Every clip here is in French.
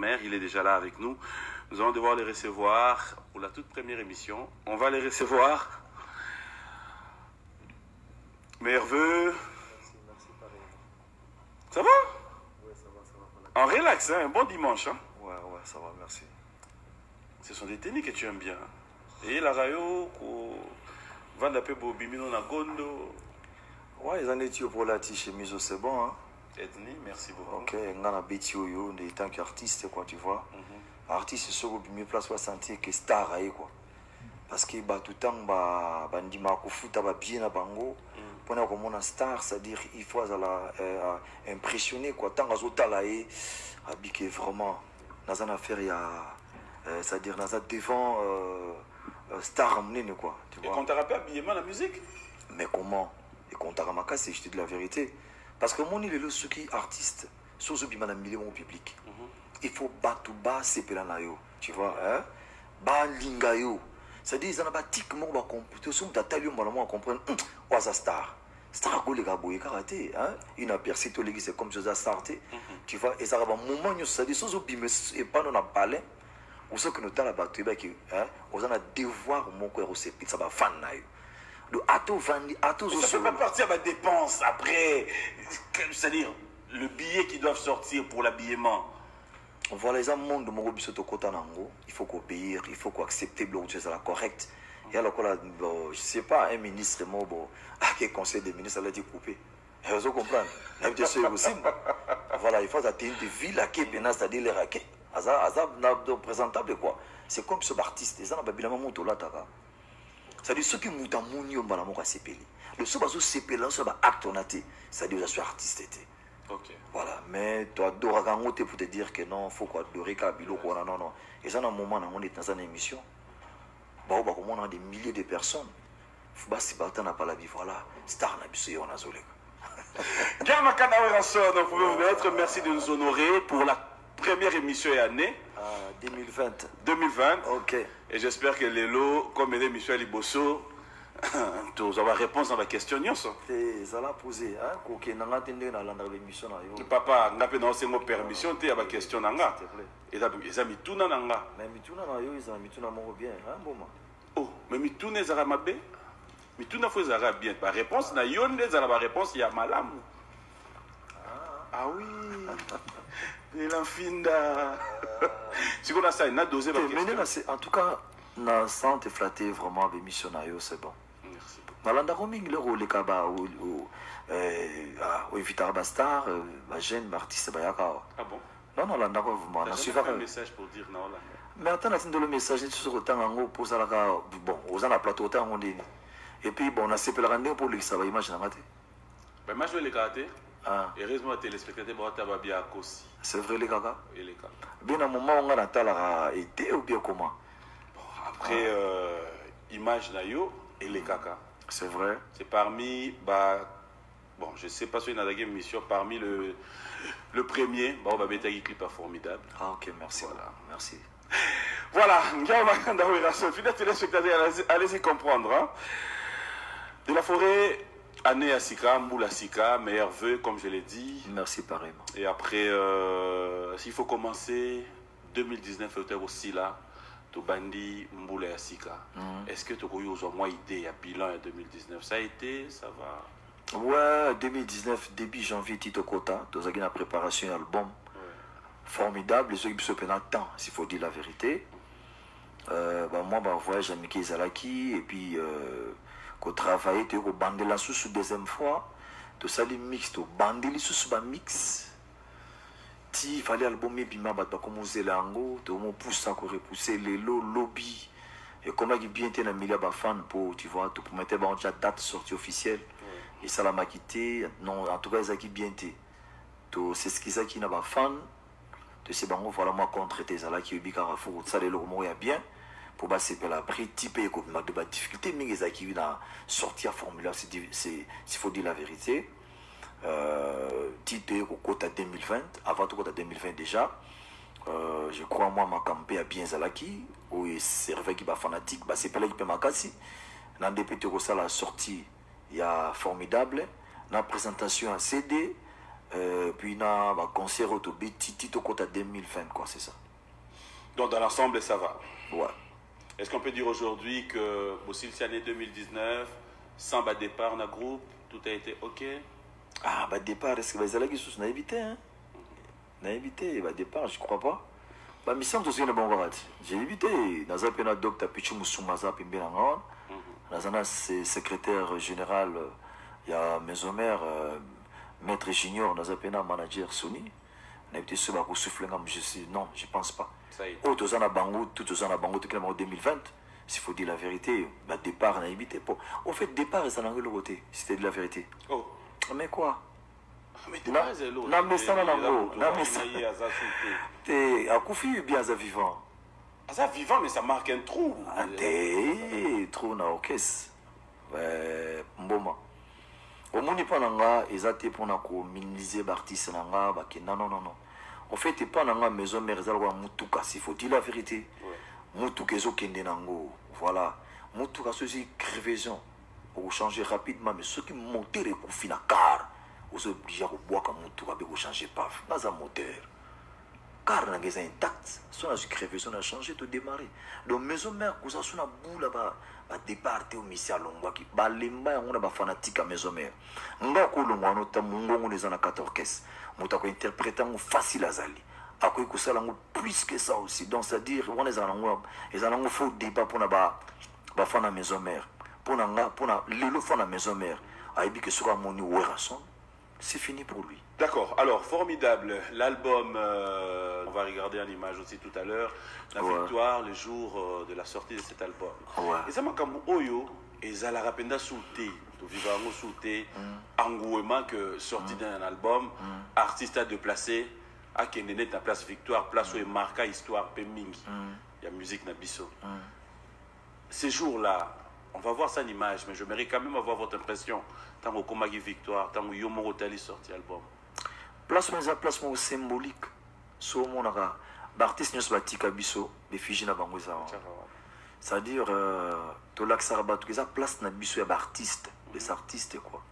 mère, il est déjà là avec nous. Nous allons devoir les recevoir pour la toute première émission. On va les recevoir. Meilleurs vœux. Merci pareil. Ça va? Ouais, ça va. En relax, hein? Un bon dimanche. Hein? Ouais, ça va, merci. Ce sont des techniques que tu aimes bien. Et la rayo, vendre un peu bobimino na gondo. Ouais, ils en étaient pour la chemise, c'est bon, hein? Ethnie, merci beaucoup. Ok, on a bêti yo, en tant qu'artiste, quoi, tu vois. Artiste, c'est sûr que mieux place va sentir que star, quoi. Parce que bah, tout le temps, bah, bandima ko futa ba bien na bango. Pendant comme on a star, c'est-à-dire il faut impressionner, quoi. Tant que tala et habité vraiment dans une affaire, il y a, c'est-à-dire dans un devant star amené, quoi. Tu vois. Et quand tu n'as pas habillement la musique? Mais comment? Et quand tu as remarqué, c'est je te dis la vérité. Parce que mon île, ceux qui artistes, sont ceux qui m'ont mis au public. Il faut battre bas ces pelanayo. Tu vois, hein? Bas lingayo. C'est-à-dire, ils en ont pas tic, moi, on va comprendre. Si on t'a taillé, on va comprendre. Ouah, star. Star, quoi, les gars, boy, karaté. Hein? Il a percé tous les gars, c'est comme ça, starté. Tu vois, et ça va un moment, c'est-à-dire, si on bime, et pas dans la palais, ou ceux qui nous t'a la battu, hein? On a devoir, mon corps, ça va fan, donc, ça fait pas partie de ma dépense après. C'est-à-dire, le billet qui doivent sortir pour l'habillement. Voilà, les monde de mon il faut qu'on paye, il faut qu'on accepte le bloc, c'est la correcte. Et alors, je sais pas, un ministre, quel conseil des ministres, elle a été coupé. Vous comprenez? Voilà, il faut atteindre des villes qui est c'est-à-dire les raquets. Présentable, quoi. C'est comme ce artiste, ils ont un monto là, c'est-à-dire ceux qui moutent en mounion, le sobazo CPL, c'est un acte onaté, c'est-à-dire je suis artiste. Ok. Voilà, mais tu as adorer pour te dire que non, il faut qu'on adorer Kabilo, non. Et ça, dans un moment, on est dans une émission, on a des milliers de personnes. Il faut pas la vie, voilà, star n'a pas on a zolé. Donc, vous pouvez être, merci de nous honorer pour la première émission et année. 2020. 2020. Ok. Et j'espère que les lots, comme les Michel Liboso, tu vas réponse à la question. Et ça l'a posé, hein? Qu'on n'a pas entendu dans l'émission. Papa, n'a pas de permission, tu as la question. Et ça mis tout dans l'anga. Mais mituna na yo, ils ont mituna mon bien, hein, bon. Oh, mais mituna zara mabe. Mituna faut zara bien. La réponse na yo, la réponse il y a malam. Ah oui. Et l'infinda. Si on a ça, il a dosé la question. En tout cas, na sans te flatter vraiment avec mission na yo, c'est bon. Merci beaucoup. Nalanda roaming le rôle kaba ou inviter bastar, la jeune artiste bayaka. Ah bon? Non, là, d'accord, vous m'en suivez un message pour dire non là. Mais attends, le message, sur le temps, on pose la bon, aux en a plateau, autant on dit. Et puis, bon, on a séparé le rendez-vous pour lui, ça va imaginer. Ben, moi, je vais les garder. Heureusement, les téléspectateurs vont bien à Kossi. C'est vrai, les gars? Et les gars. Bien, à un moment, on a été ou bien comment? Bon, après, image Nayo et les caca. C'est vrai. C'est parmi, bah, bon, je sais pas si il y a une mission, parmi le premier, bah, on va mettre un clip formidable. Ah, ok, merci. Voilà. Merci. Voilà, fidèles téléspectateurs, allez-y comprendre. Hein. De la forêt, année à Sika, Mboula Sika, meilleurs vœux, comme je l'ai dit. Merci, pareillement. Et après, s'il faut commencer, 2019 aussi là, tu bandi Mboula Sika. Est-ce que tu as eu au moins idée à bilan en 2019? Ça a été, ça va? Ouais, 2019, début janvier, Tito Kota, dans la préparation d'un album. Formidable, les gens qui se prennent temps, s'il faut dire la vérité. Moi, voyage à Mickey Zalaki, et puis, qu'on travaillait, tu as bandé la sous deuxième fois, tu as les mix, tu as bandé les sous mix. Il fallait l'album, et puis, tu as commencé l'ango, tu as poussé à repousser les lobby. Et comme il bien été dans le milieu de fans pour, tu vois, pour mettre déjà date sortie officielle. Et ça l'a quitté, non, en tout cas, ça qui bien été. C'est ce qui n'a pas fan. Tu sais, voilà, moi, contre tes ala qui est Carrefour, ça, les logos, il y a bien. Pour passer par la prix, type et comme de difficulté, mais les qui viennent sortir formulaire, s'il faut dire la vérité. Titre au quota 2020, avant tout quota 2020 déjà. Je crois, moi, ma campagne a bien Zalaki, où il servait qui va fanatique, c'est pas là qui peut m'acasser. Dans des ça la sortie, il y a formidable. La présentation en CD, Puis na bah concert au Tito Kota 2020 quoi, c'est ça. Donc dans l'ensemble ça va. Ouais. Est-ce qu'on peut dire aujourd'hui que aussi cette année 2019 sans bas départ dans le groupe, tout a été ok? Ah bah départ est-ce que bah Zalagi sous n'a évité hein? N'a évité bah départ je crois pas. Bah mission tout c'est le bon garat. J'ai évité dans un pena docteur Pichu Musumaza Pimbelangon. Dans un secrétaire général il y a maison mère maître junior dans un pena manager Sony. N'a évité ce bah pour souffler comme je sais non, je pense pas. Ça y est. Oh tous en a bango, tout en a bango tout en 2020. S'il faut dire la vérité, bah départ n'a évité. Au fait départ c'est dans le côté, c'était de la vérité. Oh. Mais quoi? Mais départ c'est l'autre. Non mais ça n'a pas. Non mais ça. T'es à Koufi bien à vivant. Ça vivant mais ça marque un trou. T'es trou na orchestre. Mboma. Au monde pas nanga ezate pour na ko minimiser l'artiste nanga ba ke non. En fait t'es pas nanga maison mère ezalwa mutuka s'il faut dire la vérité. Mutuka ezo kende nango. Voilà. Mutuka ceci crevaison. Pour changer rapidement mais ceux qui montent les coups na car. Vous êtes obligé de boire comme mutuka be changer paf. Dans un moteur. Car na geza intact. Son a crevaison a changé de démarrer. Donc maison mère ko ça sona boule là-bas. Ba départ au misia longwa ki ba lemba on a ba fanatique à maison mère. Nga ko longwa no ta mungo les ana 14 orchestre. Muta ko interpréter facile azali. Ako ko sala ngo plus que ça aussi. Donc c'est à dire on les ana faut débat pour na ba fana maison mère. Pour na lelo fana maison mère. Aibi que sera moni werason. C'est fini pour lui. D'accord, alors formidable, l'album, on va regarder en image aussi tout à l'heure, la victoire, le jour de la sortie de cet album. Et ça m'a comme Oyo, et ça la rapenda souté, tout vivant souté, engouement que sorti d'un album, artiste à déplacer, à Kenene ta place victoire, place où est marqué histoire, Peming, il y a musique Nabiso. Ces jours-là, on va voir ça en image, mais je mérite quand même avoir votre impression. Tant que Komagi Victoire, tant que Yomo Rotali sorti album. Placement symbolique. So monaka. L'artiste nous batika biso, des fiji na bangoza. C'est-à-dire, to l'axaraba, tout ça place na biso ya artiste, des artistes quoi.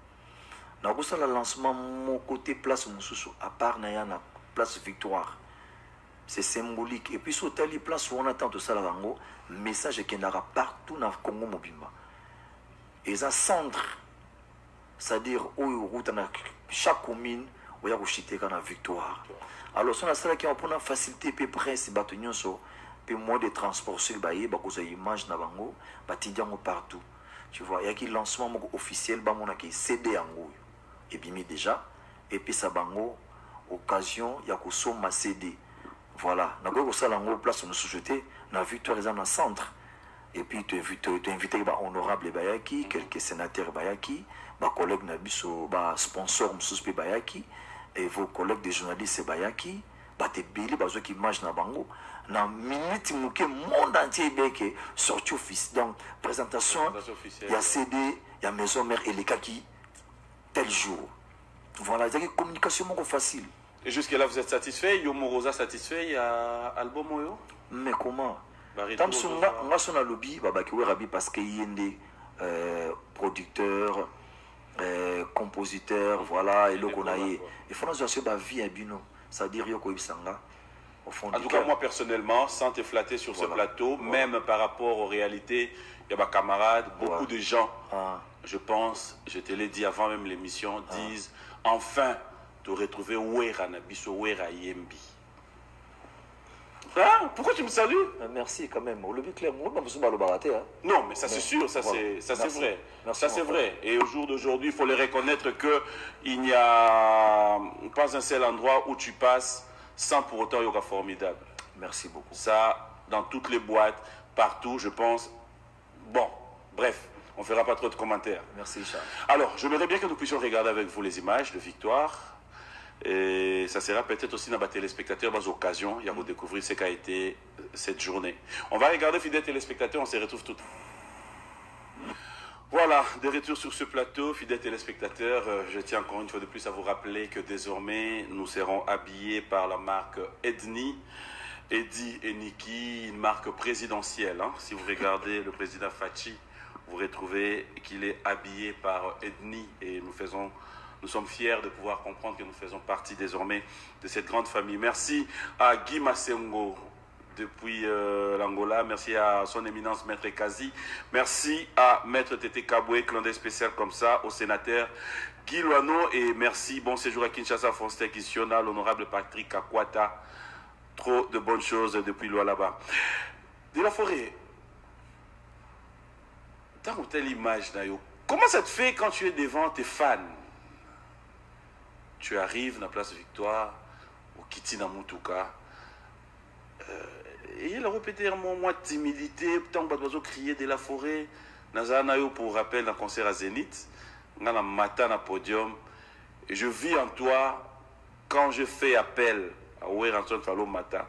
Na gosa la lancement mon côté place mususu, à part na ya na place Victoire. C'est symbolique. Et puis sur telle place où on attend tout ça la bango, message qui n'aura partout dans Congo Mobimba. Et ça centre. C'est-à-dire, où chaque commune, où il y a une victoire. Alors, si on a cela qui a une facilité, puis prince, puis moins de transport sur le baillet, parce que image na bango, partout. Tu vois, il y a un lancement officiel, qui est CD en haut. Et bien déjà, et puis ça bango, occasion, il y a un CD. Voilà, na go ça lango place nous société, na victoire les dans centre. Et puis tu invité honorable Bayaki, quelques sénateurs Bayaki, ma collègue Nabiso, sponsor Moussouspé Bayaki, et vos collègues des journalistes Bayaki, te beli bazo qui mange na bango, na minute mouke monde entier beke sorti office. Donc présentation, il y a CD, il y a maison mère et les kaki tel jour. Voilà, il y a une communication facile. Et jusqu'à là vous êtes satisfait? Yomo Rosa satisfait? Il y a album Oyo? Mais comment? Tam songa nga sona lobby babaki rabi parce que yende producteur compositeur voilà et le konaye et faut nous assurer ba vie un bino ça veut dire yoko ibsanga au fond. En tout cas moi personnellement sans te flatter sur ce plateau même par rapport aux réalités il y a ma camarade beaucoup de gens je pense je te l'ai dit avant même l'émission disent enfin de retrouver Wera Nabiso Wera Yembi. Hein? Pourquoi tu me salues? Merci quand même. Non, mais ça c'est sûr, ça c'est vrai. Ça c'est vrai. Et au jour d'aujourd'hui, il faut les reconnaître qu'il n'y a pas un seul endroit où tu passes sans pour autant yoga formidable. Merci beaucoup. Ça, dans toutes les boîtes, partout, je pense. Bon, bref, on ne fera pas trop de commentaires. Merci Charles. Alors, j'aimerais bien que nous puissions regarder avec vous les images de victoire. Et ça sera peut-être aussi dans les téléspectateurs dans l'occasion, il y a redécouvrir ce qu'a été cette journée. On va regarder, fidèles téléspectateurs, on se retrouve tout. Voilà, de retour sur ce plateau, fidèles téléspectateurs, je tiens encore une fois de plus à vous rappeler que désormais, nous serons habillés par la marque Edni, Eddie et Niki, une marque présidentielle. Hein. Si vous regardez le président Fachi, vous retrouvez qu'il est habillé par Edni et nous faisons Nous sommes fiers de pouvoir comprendre que nous faisons partie désormais de cette grande famille. Merci à Guy Massengo depuis l'Angola. Merci à son éminence Maître Kazi. Merci à Maître Tété Kaboué, clandé spécial comme ça, au sénateur Guy Loano. Et merci, bon séjour à Kinshasa, Fonstec Isiona, l'honorable Patrick Akwata. Trop de bonnes choses depuis Lualaba. De la forêt, dans telle image, comment ça te fait quand tu es devant tes fans? Tu arrives dans la place Victoire, au Kiti Namutuka, et il a répété moi timidité, tant que tu crier de la forêt, Nazanayo pour rappel dans le concert à Zénith, dans le matin dans le podium, et je vis en toi quand je fais appel à Ouer Antoine Falo Mata,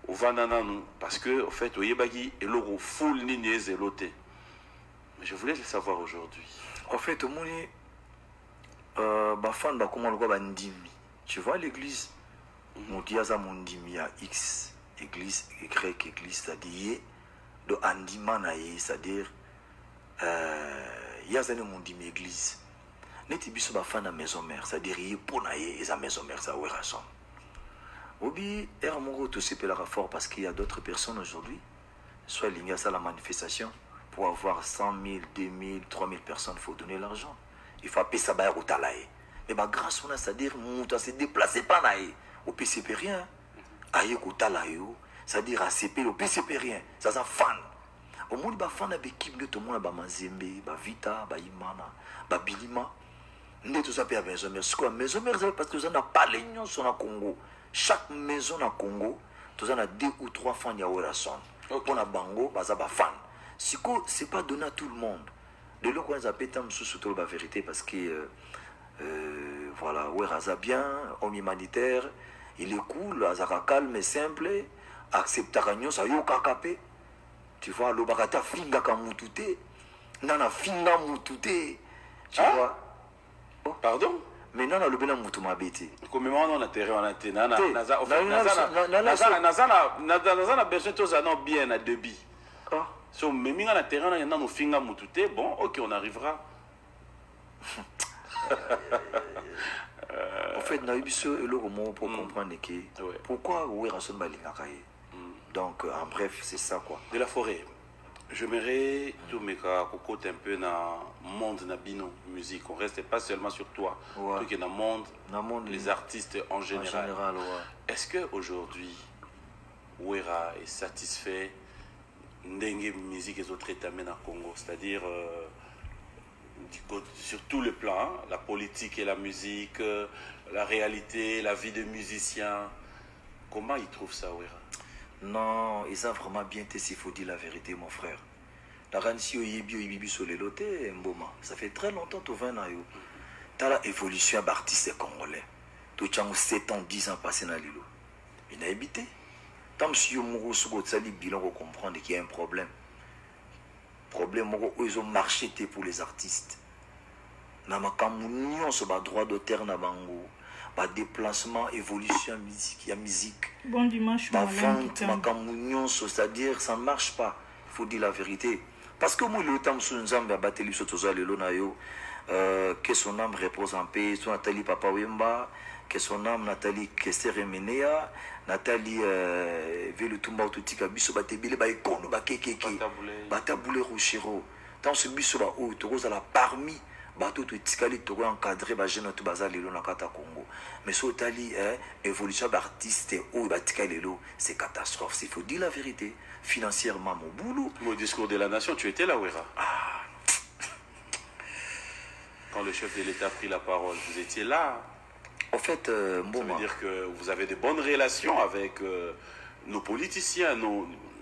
au Vanananou, parce que, en fait, au Yebagi, et l'euro full ligne zéloté. Mais je voulais le savoir aujourd'hui. En fait, au monde, tu vois l'église, mon diaza mondimi à X, église, Y, église, c'est-à-dire, de Andimanaye, c'est-à-dire, yazane mondimi église. Neti biso ba fan à maison mère, c'est-à-dire, y ponaye, et sa maison mère, ça ouera son. Obi, Hermoro, tout c'est fort parce qu'il y a d'autres personnes aujourd'hui, soit il y a ça la manifestation. Pour avoir 100 000, 2 000, 3 000 personnes, il faut donner l'argent. Il faut appeler ça au talaye. Mais bah, grâce à ça, c'est-à-dire, on se déplace pas naïe. Au PCP rien. Aïe au talaye. C'est-à-dire, à CP, au PCP rien. Ça, c'est fan. Au monde, bah, fan avec qui, tout le monde, bah, Mazembe, bah, Vita, bah, Imana, bah, Bilima. Nous, tout ça, puis à maison mère. C'est quoi, maison mère, parce que nous n'avons pas les nions sur le Congo. Chaque maison dans Congo, nous avons 2 ou 3 fans, il y a Orason. Pour la Bango, bah, ça, bah, fan. Ce n'est pas donné à tout le monde. De là, on a pété sous la vérité parce que, voilà, ouais, Raza bien, homme humanitaire, il est cool, Azara calme et simple, accepte Ragnon, ça y est, kakapé. Tu vois, le barata finga kamutute, nana finga mutute. Tu vois? Pardon? Mais nana le bena mutuma bete. Comme on a terrain, on a terrain, Naza a besoin de tous bien à débit. So, mais si on a terrain, il y a nos fingers moutoutés. Bon, ok, on arrivera. En fait, on a eu le moment pour comprendre que pourquoi on a donc, en bref, c'est ça quoi. De la forêt, j'aimerais tout me cocoter un peu dans le monde de bino musique. On reste pas seulement sur toi, tout que dans le monde, les artistes en général. Est-ce qu'aujourd'hui, Ouera est satisfait Ndengue musique et autres états dans le Congo, c'est-à-dire sur tous les plans, hein, la politique et la musique, la réalité, la vie des musiciens. Comment ils trouvent ça, Ouera? Non, ils ont vraiment bien été, s'il faut dire la vérité, mon frère. La Ransi Oyebi sur les lotés, Mboma. Ça fait très longtemps que tu viens là. Tu as l'évolution d'artistes congolais. Tu as 7 ans, 10 ans passés dans l'île. Il a habité. Tant que si on comprendre qu'il y a un problème. Problème, ils ont marché pour les artistes. Dans ma communion, sur le droit d'auteur, déplacement, évolution, musique. Bon dimanche, ma vente, ma communion, c'est-à-dire, ça ne marche pas. Il faut dire la vérité. Parce que moi, le temps, nous avons battu les autres, que son âme repose en paix, son Nathalie Papa Wemba, que son âme Nathalie Kester Menea, Nathalie Velutumba Otutika Biso Batebile Baikono Bakeke Bataboule Rouchero. Dans ce biso ba ou tu la parmi bateau tu tikali tu encadré ba jeune tu bazali lo na kata Congo. Mais so tali évolution d'artiste ou batikali lo c'est catastrophe, il faut dire la vérité. Financièrement mon boulot. Au discours de la nation, tu étais là, Ouera. Quand le chef de l'État a pris la parole, vous étiez là. En fait, ça veut dire que vous avez de bonnes relations avec nos politiciens,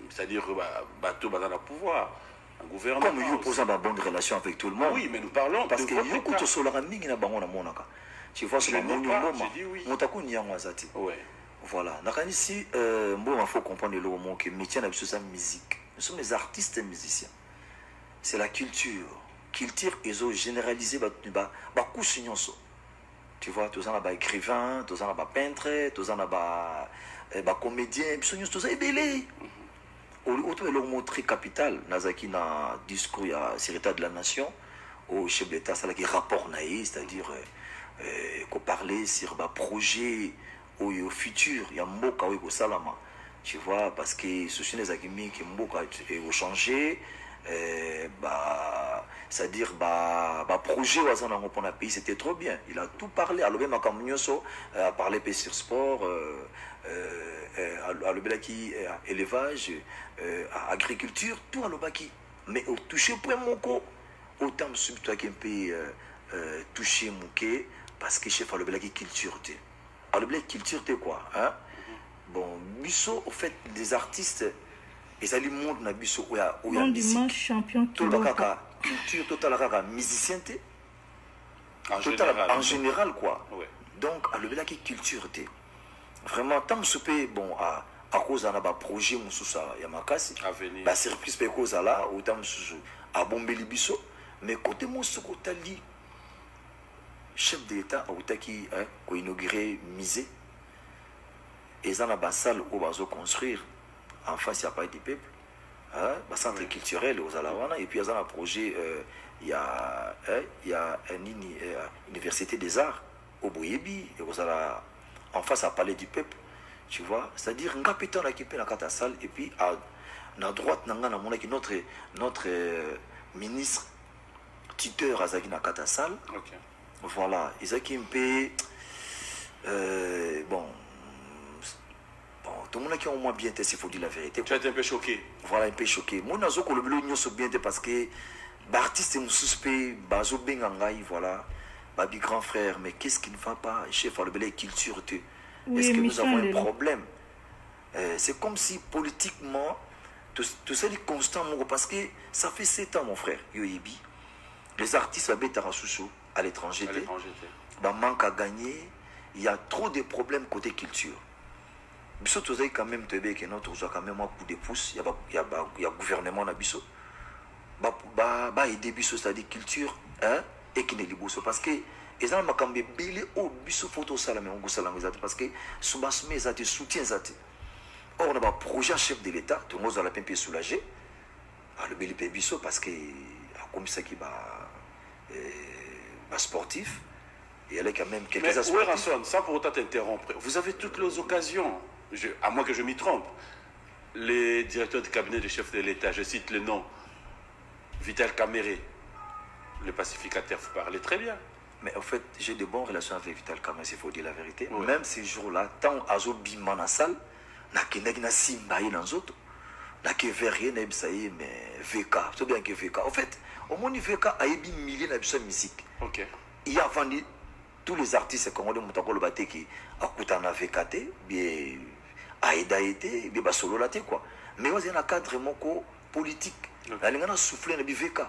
c'est-à-dire bateau dans le pouvoir, un gouvernement. Comme vous posez de bonnes relations avec tout le monde. Oui, mais nous parlons parce que vous écoutez sur la ramine qui n'a pas tu vois, c'est mon je dis oui. Ouais. Voilà. Ici, il faut comprendre le mot que métier n'a pas musique. Nous sommes des artistes et musiciens. C'est la culture. Culture, ils ont généralisé tu vois, tous en écrivain, tous en peintre, tous en comédien, tous en belé. Autant le mot très capital, Nazaki dans le discours sur l'état de la nation, au chef d'État, c'est là qui rapport naïf, c'est-à-dire qu'on parlait sur le projet au futur, il y a Mboka au Salama. Tu vois, parce que ce sont des amis qui Mboka ont changé. C'est-à-dire, projet pour le pays, c'était trop bien. Il a tout parlé. Alors, même a parlé sur sport, élevage, agriculture, tout à l'obaki. Mais au toucher point mon co, autant de toi qui peut toucher mon quai, parce que chef a le blaki culture. Alors, le blaki culture, c'est quoi? Hein? Bon, Bisso, au fait, des artistes, et ça lui montre dans Bisso où il y a musique. Champion tout le culture, total musicien, en général, quoi. Ouais. Donc, à le blaki culture, vraiment, tant que ce pays, bon, à cause d'un projet, il y a ma casse, la surprise, c'est cause là, autant à Bombeli Bisso, mais côté mon côté li, chef d'État, qui a inauguré Misé, et ça a une salle où on va construire en face, il n'y a pas du peuple, un centre culturel aux Alawana, et puis il y a un projet, il y a une université des arts au Boyebi, et en face à Palais du Peuple, tu vois, c'est-à-dire un capitaine qui peut la salle, et puis à droite, notre ministre tuteur à Zagina Katasal. Voilà, Isaac Mpe, bon, tout le monde qui a au moins bien testé, il faut dire la vérité. Tu as été un peu choqué. Voilà, un peu choqué. Moi, je suis bien parce que l'artiste est suspect, Bazo Bengangaï, voilà, Babi grand frère, mais qu'est-ce qui ne va pas, chef, le belé culture, est-ce que nous avons un problème? C'est comme si politiquement, tout ça est constant, parce que ça fait 7 ans, mon frère, Yoyebi. Les artistes à l'étranger, manque à gagner, il y a trop de problèmes côté culture. Biso tozai quand même tebe que notre quand même un coup de pouce, il y a gouvernement na biso. Aider biso c'est-à-dire culture hein et qui ne liboso parce que ils ont makambe belé au biso photo sala mais on go sala parce que subasme ezate soutien ezate. Or on a un projet chef de l'état, tout le monde a la peine soulagé. Le belé biso parce que comme ça qui sportif. Il y a quand même quelques aspects. Mais sans pour autant t'interrompre, vous avez toutes les occasions, à moins que je m'y trompe, les directeurs du cabinet du chef de l'État, je cite le nom, Vital Kamere, le pacificateur, vous parlez très bien. Mais en fait, j'ai de bonnes relations avec Vital Kamere, il faut dire la vérité. Oui. Même ces jours-là, tant Azo Bimana Sal, n'a qu'un simbaï dans les autres, n'a qu'un verrier, n'a qu'un mais VK, c'est bien que VK. En fait, au moins, VK a eu milliers de musique. Ok. Il y a vendu tous les artistes congolais Moutako Baté qui a coûté en AVKT, bien Aïda été, bien Basolo Laté quoi. Mais il y a un cadre vraiment politique. La Ligue a soufflé dans VK.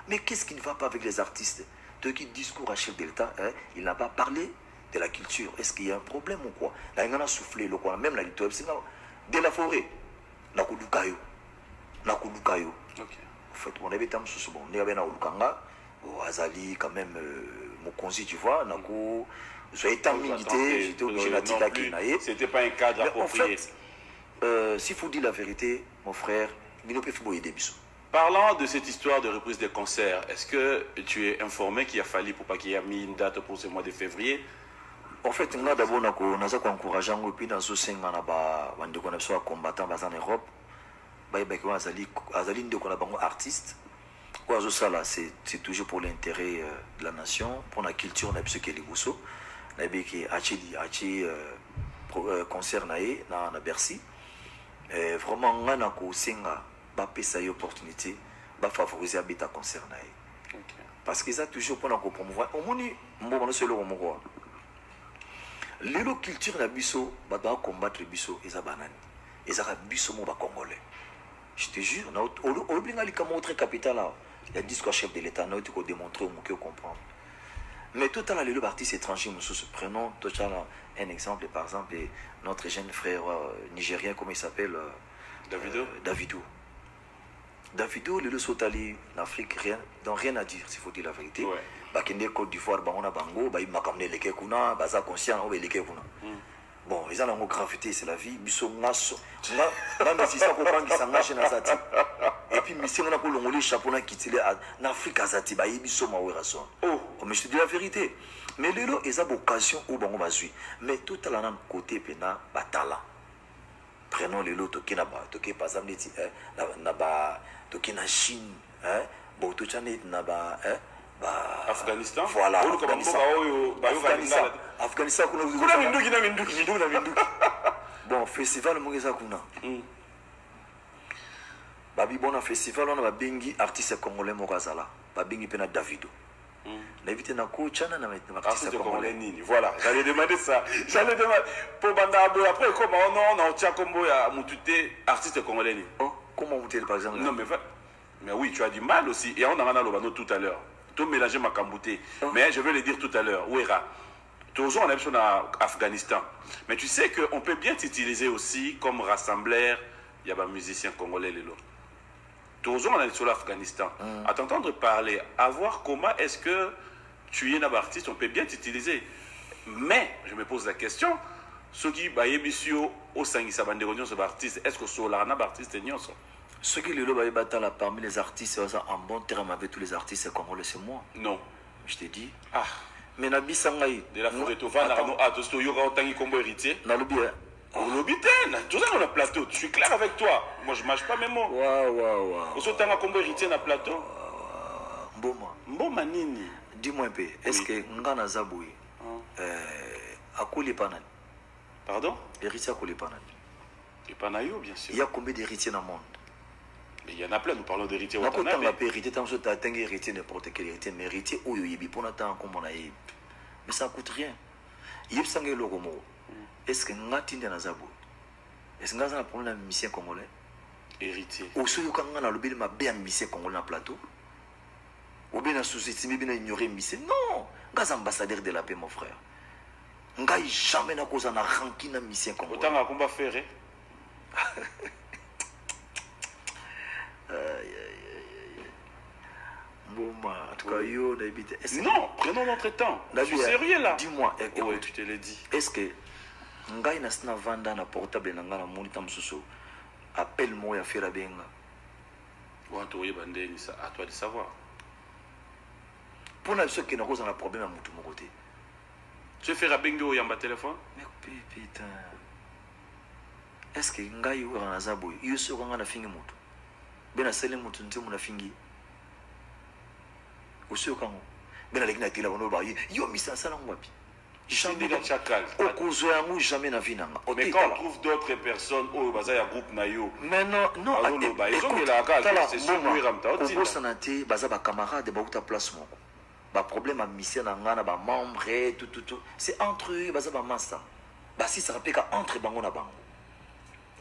Mais qu'est-ce qui ne va pas avec les artistes? Ceux qui discours à chef de l'État, il n'a pas parlé de la culture. Est-ce qu'il y a un problème ou quoi? La Ligue a soufflé, même la Litoël, c'est de la forêt. Nakudukayo. Nakudukayo. En fait, on avait tant de choses. On avait na Olukanga, Azali quand même. Mokonzi, tu vois, Nako, j'ai été militaire, j'étais obligé de c'était pas un cadre approprié. En fait, s'il faut dire la vérité, mon frère, il ne peut pas aider Bissou. Parlant de cette histoire de reprise des concerts, est-ce que tu es informé qu'il a fallu pour pas qu'il y ait mis une date pour ce mois de février? En fait, nous d'abord nous avons encouragé et puis dans ce sens on a combattant en Europe, azali de qu'on a artiste. C'est toujours pour l'intérêt de la nation, pour la culture, on a ce qui est les Bousso, on a concert na Bercy. Vraiment, on a une opportunité de favoriser un concert. Parce qu'ils ont toujours pour nous promouvoir. Au moins, on se le remonte. Les culture na biso, ba combattre les biso, ils ont banani, ils ont biso mon congolais. Je te jure, au lieu de autre capital là. Il y a un discours chef de l'État, nous avons démontré au comprendre. Mais tout à l'heure, les artistes étrangers, nous prenons un exemple, par exemple, notre jeune frère nigérien, comment il s'appelle Davido. Davido, le Sotali, l'Afrique, rien à dire, s'il faut dire la vérité. Bakende Côte d'Ivoire, on a Bango, il m'a amené les Kekuna, Baza conscient, on va les Kekuna. Bon, ils ont une gravité, c'est la vie. Biso Nasso. Même si ça comprend qu'ils s'engagent dans ça. Et puis, monsieur, on a pour l'ongolais chapeau qui tire en Afrique, à Zatiba, il y a oh, mais je te dis la vérité. Mais les lots, ils ont l'occasion où on va suivre. Mais tout à l'heure, côté, pena, batala. Prenons les lots, toki na ba, toki par exemple, na ba, toki na Chine, bon, tout ça n'est na ba, Afghanistan. Voilà. Afghanistan. Afghanistan, bon, festival, mon gars, babi bon festival, on a bengi artiste congolais Morazala, babengi pena Davido. N'évitez na coachana na artiste congolais. Voilà, j'allais demander ça. J'allais demander pour Banda après comment on a tient combo à Mutute artiste congolais. Oh, comment Mutute par exemple? Non mais oui, tu as du mal aussi et on a Lobano tout à l'heure. Tout mélanger ma cambouté. Mais je vais le dire tout à l'heure. Ouera. Toujours on a besoin d'Afghanistan. Mais tu sais qu'on peut bien t'utiliser aussi comme rassembleur. Il y a des musiciens congolais les lots. Toujours on est sur l'Afghanistan. À t'entendre parler, à voir comment est-ce que tu es un artiste, on peut bien t'utiliser. Mais je me pose la question, ceux qui baïebisio au Sangisa Banderonion sur artiste, est-ce que sur l'arna artiste est ceux qui le loba battent parmi les artistes, en bon terme avec tous les artistes congolais, c'est moi. Non. Je te dis. Ah. Mais Nabi Sangaï. De la forêt Tova, tu yoga autant combo héritier. Dans le bien. Tout ça dans le plateau. Je suis clair avec toi. Moi, je ne mâche pas mes mots. Waouh. Vous autant combo héritier dans le plateau. Mboma nini. Dis-moi un peu. Est-ce que Ngana Zaboui a coulé panan? Pardon? Héritier a coulé panan. Et Panayo, bien sûr. Il y a combien d'héritiers dans le monde? Mais il y en a plein, nous parlons d'héritiers. On a pas hérité, tant que tu as un héritier, n'importe quel héritier, mais héritier, oh, il y a pour attendre comme on a eu. Mais ça ne coûte rien. Il y a un logo. Est-ce que nous avons un zabou? Est-ce que nous avons un problème de mission congolais? Héritier. Ou ceux qui ont un bien de mission congolais dans le plateau? Ou bien un souci, mais bien ignorer mission? Non! Nous sommes ambassadeurs de la paix, mon frère. Nous n'avons jamais un ranking de mission congolais. Autant qu'on va faire. En tout cas, non, prenons notre temps. Je suis sérieux là. Dis-moi, oui, tu te l'ai dit. Est-ce que ngai na vanda na portable na ngana monita msusu appelle-moi ya faire benga? Ou antoye bandeni ça à toi de savoir. Pour ceux qui n'ont pas un problème à mutu mon côté. Tu fais benga ou yamba téléphone? Mais putain. Est-ce que ngai ou na zaboy, yo so ngana fingi mutu? Bena sele mutu ntimu na fingi. Aussi quand ben avec Natila on va yo misa sala ngwapi jamais de chacal okuzoya mu jamais na vie nanga. Mais quand on trouve d'autres personnes au bazaya groupe na yo mais non écoute la gare c'est sûr que ramta aussi au sanate baza ba camarade ba uta place moko ba problème à mission na ngana ba membre tout c'est entre eux baza ba massa ba si ça rappelle entre bango na bango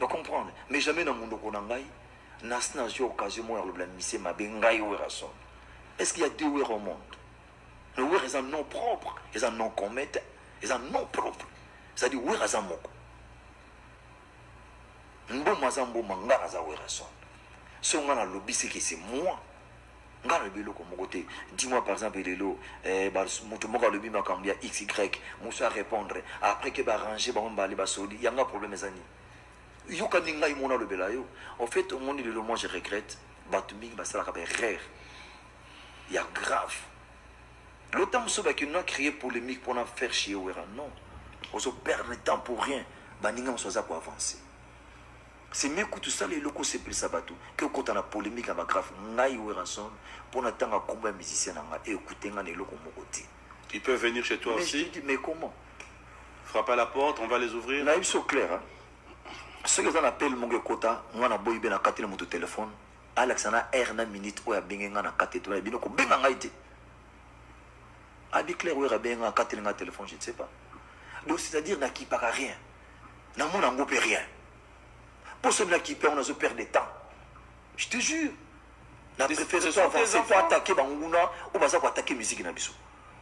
donc comprendre mais jamais na mundo ko na ngai na sna jo occasion mo ya le mission ma bengai ou rason. Est-ce qu'il y a deux ouïrs au monde? Le ouïr est un nom propre, est un nom commun, est un nom propre. C'est-à-dire ouïr est un mot. N'bo mazambo mangara za ouïr son. Ce qu'on a lobby c'est que c'est moi. Ngana le comme côté. Dis-moi par exemple les lots mutu moka lobby makambia XY, musa répondre après que ba ranger ba on ba li ba soli, y a un problème zani. Yo kaninga imona le belayo. En fait au monde le moi je regrette batuming ba sala ka rire. Il y a grave. L'autant qui nous a créé polémique pour nous faire chier. Non. On se perd le temps pour rien. Baninga on se pour avancer. C'est mieux que tout ça, les locaux c'est plus sabatou. Que quand on a polémique avec grave, naï ou rançon pour attendre un combat musicien et écouter les locaux mon côté. Ils peuvent venir chez toi mais aussi. Mais comment? Frappe à la porte, on va les ouvrir. Là ils sont clairs. Ceux qui ont appelé mon quota, on a boy ben à 4 mon téléphone. Alexandra erna minute ou ya benga na kateto bino ko benga ngaite abi clair ou ya benga katelinga téléphone je ne sais pas donc c'est-à-dire na qui para rien na mon ngo peut rien pour ceux qui perd on a se perd des temps je te jure na préféré ça avancer pour attaquer banguna ou baza ko attaquer musique na biso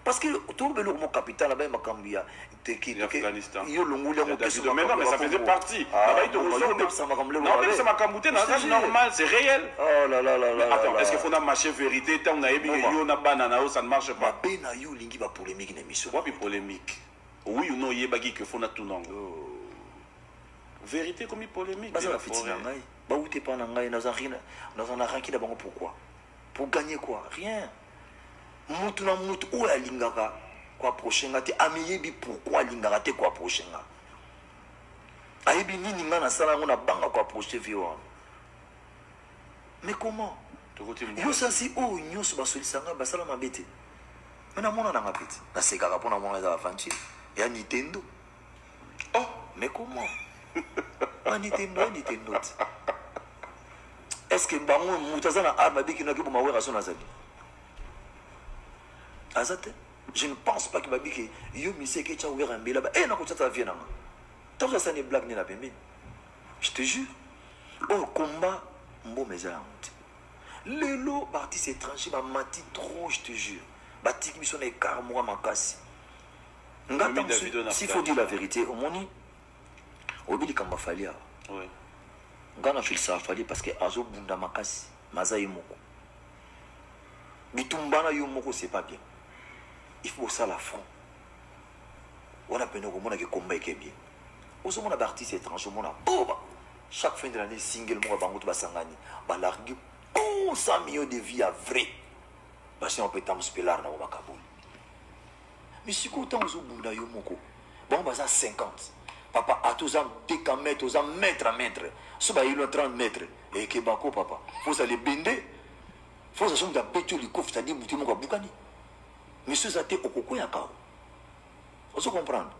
parce que tout le monde capital là-bas makambia l'Afghanistan yo longule mo question mais non mais ça faisait partie là-bas il te ressort non mais c'est ma cambouté c'est normal c'est réel oh là là là là attends est-ce qu'il faut marcher vérité tant on a ébi yo na banana ça ne marche pas bena yo lingi ba polémique na mission quoi polémique oui ou non yebagi que faut na tout non vérité comme polémique baza la fitina ngai Bah où t'es pas dans un ranking d'abord pourquoi? Pour gagner quoi? Rien. Moutou na moutou où est lingaka quoi prochain gâté ameyebi pourquoi lingaka te quoi prochain gâté. Ayebi ni ninga na sala ngona banga quoi prochain vieux. Mais comment? Yo ça si oh nyos ba solisanga ba sala mabete. Mais na mona na ngapeti. Na sekaka pona mona za aventure ya Nintendo. Oh, mais comment? Nintendo. Est-ce que bango mutaza na arme biki na kibo mawera so na zabi? Azate? Je ne pense pas que babiki yo mise ke cha wera mbela ba na ko tata vie na nga. Tant ça n'est blague ni la bembe. Je te jure. Oh combat mbo meza honte. Lelo artiste étranger ba mati trop, je te jure. Ba tiki biso na écart moi makasi. Ngata s'il faut dire la vérité au moni obili kamba falia. Oui. Ngana fil sa fali parce que azo bunda makasi maza yemoko. Bitumbana yomoko c'est pas bien. Il faut ça la front. On a peine au monde que combat est bien. Au moment où artiste étranger on a chaque fin de l'année single moi bango to basangani ba larguer 100 millions de vies à vrai. Parce qu'on peut t'en spelar na Makabou. Mais si vous avez un yomoko, bon, bah ça 50. Papa, à tous ans, décamètres, aux ans, mètre à mètre. Ce bah, il a 30 mètres. Et que bako, papa. Faut aller bender. Faut ça sonner bêtio, le coffre, c'est-à-dire, mouti mon boukani. Monsieur Zate, au coco, yakao. Vous comprendre?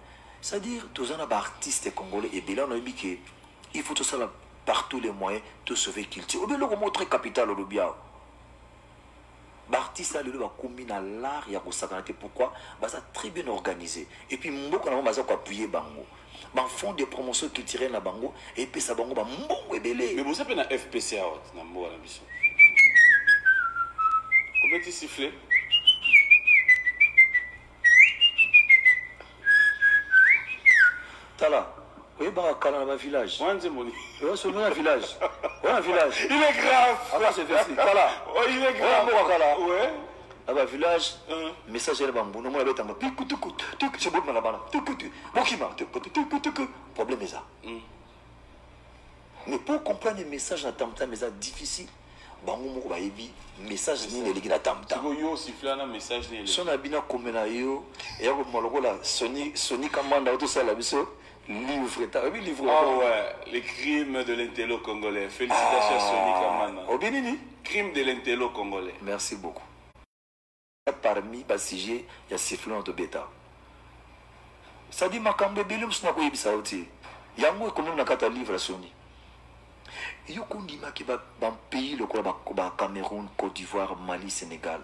C'est-à-dire, tous les artistes congolais, et bien là, on a dit qu'il faut tout ça par tous les moyens, tout sauver culture. Ou bien, le mot très capital, le bien. L'artiste a le combine à l'art et à la pourquoi ça très bien organisé et puis mboko na baza ko appuyer bango ba fond de promotion culturelle na bango et puis ça bango ba mbongo ebele mais vous savez na FPCA na mbo na biso combien tu sifflé tala oui ba kala na ba village wanze moni ouais sur un village ouais un village il est grave ah c'est facile tala oh il est grave ouais à ba village message là ba mbono mo beta ma pikutuku tuk c'est bon na bana tukutu bokima tukutu problème ça mais pour comprendre le message na tamta mais ça difficile bango moko ba yebi message ni ne ligina tamta yo siffler na message ni son abina komena yo et ya ko malokola Sony Kamanda tout ça la biso livre ah ouais les crimes de l'intello congolais félicitations Sony Kamanda au Bénini crime de l'intello congolais merci beaucoup parmi les sujets il y a sifflant de bêta ça dit makambe belum sna ko yebisa oti yango ko même na kata livre Sony yo kondima ki ba pays le ko ba Cameroun Côte d'Ivoire Mali Sénégal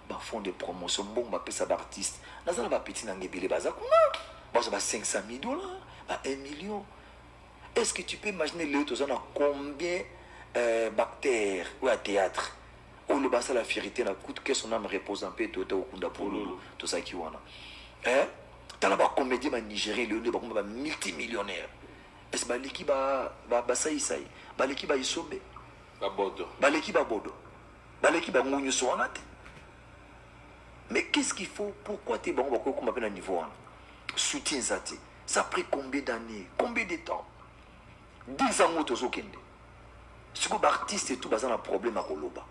ba fond de promotion bon ba pesa d'artiste nazana ba petit na ngebele baza kuna ba 500 000 $, à 1 million. Est-ce que tu peux imaginer le tozana combien bactères ou à théâtre ou le basa la fierté la coûte que son âme repose en paix tout au kunda pour tout ça qui wana t'as là-bas comédien nigérien le ba multimillionnaire est-ce que l'équipe ba saïsaï ba l'équipe ba isombe ba bodo ba l'équipe ba bodo ba l'équipe ba ngunyu soanate mais qu'est-ce qu'il faut pourquoi t'es bon ba ko kuma pena niveau soutien zati. Ça a pris combien d'années, combien de temps? 10 ans où tu kende. Si vous artiste et tout, vous avez un problème à Koloba.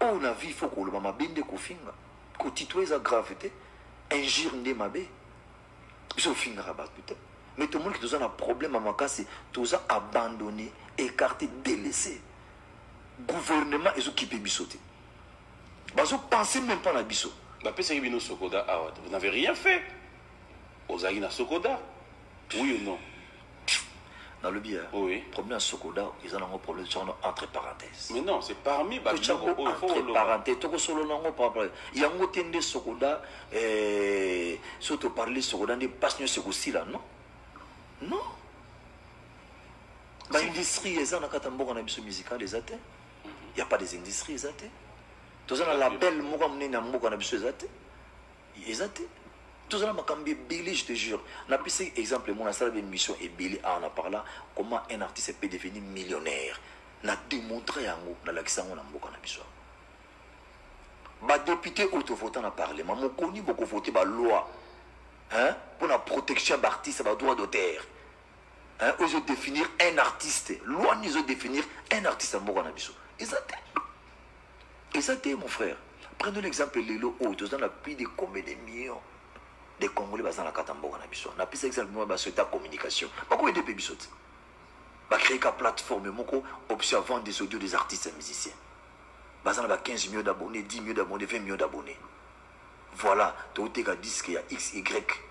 Oh, la vie, il faut que Koloba m'a bien de kofinga. Que titoué sa gravité, injure ne m'a bien. Je suis fin rabat putain. Mais tout le monde qui a un problème à ma casse, tout a abandonné, écarté, délaissé. Gouvernement, ils ont kippé bisoté. Ils ont pensé même pas à biso. Vous n'avez rien fait. Ozagi na Sokoda. Oui ou non? Dans le bien. Oui. Problème à Sokoda, ils ont un problème entre parenthèses. Mais non, c'est parmi entre parenthèses. Toko solo nango par rapport. Il y a un côté Sokoda surtout parler Sokoda ne passe mieux ce aussi là, non? Non. L'industrie les en akatambo na biso musical les até. Il y a pas des industries les até. Tous en label mo comme na moko na biso les até. Les até. Tout ça, je te jure. On a pris exemple, mon salle de mission et Billy en a parlé comment un artiste peut devenir millionnaire. On a démontré à nous dans l'accent on a beaucoup en abusé. Bah député auto-votant a parlé, mais mon connu beaucoup voté par loi, hein, pour la protection d'artistes, par droit d'auteur. hein, ils ont définir un artiste. Loin, ils ont définir un artiste à Mokanabiso. Et ça, mon frère. Prenons l'exemple de Lilo Haute, dans la plus de combien de millions de Congolais dans la Katambo Kanabiso. On a plus exemple moi sur ta communication. Pourquoi il y a des bisous? Bah créer une plateforme, moko observant des audios des artistes et musiciens. Bah ça a 15 millions d'abonnés, 10 millions d'abonnés, 20 millions d'abonnés. Voilà, tu as dit qu'il y a X, Y.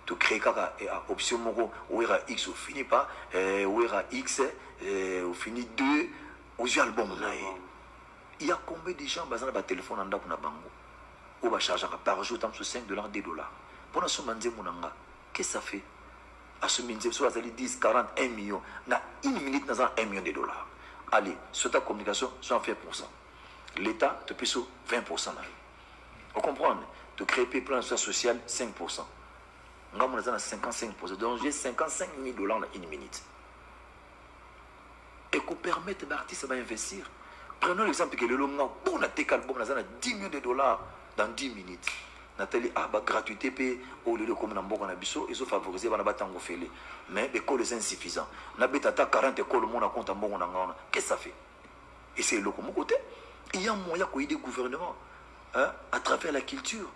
Tu crées une option moko où il y a X, ou finit pas, où il y a X, ou finit 2, ou il y a album. Il y a combien de gens qui ont un téléphone en bango ou va charger par jour sur 5 $, 2 $. Pour ce manzi monanga, qu'est-ce que ça fait? À ce manzi, soit 10, 40, 1 million, na une minute, nous avons 1 million de dollars. Allez, sur ta communication, soit 20%. L'État te paye 20%. Vous comprenez? Tu crées un plan social 5%. Nous avons 55%. Donc j'ai 55 000 $ en une minute. Et qu'on permette aux artistes d'investir. Prenons l'exemple que le Longa, pour la TK album, nous avons 10 millions de dollars dans 10 minutes. Nathalie, gratuité, paye au lieu de comme dans Boka Nabiso, ils ont favorisé les batango félé. Mais l'école est insuffisant. Nabeta 40 écoles, le monde a compte en Boka Nangana. Qu'est-ce que ça fait? Et c'est le côté. Il y a un moyen qu'il y ait des gouvernements hein, à travers la culture.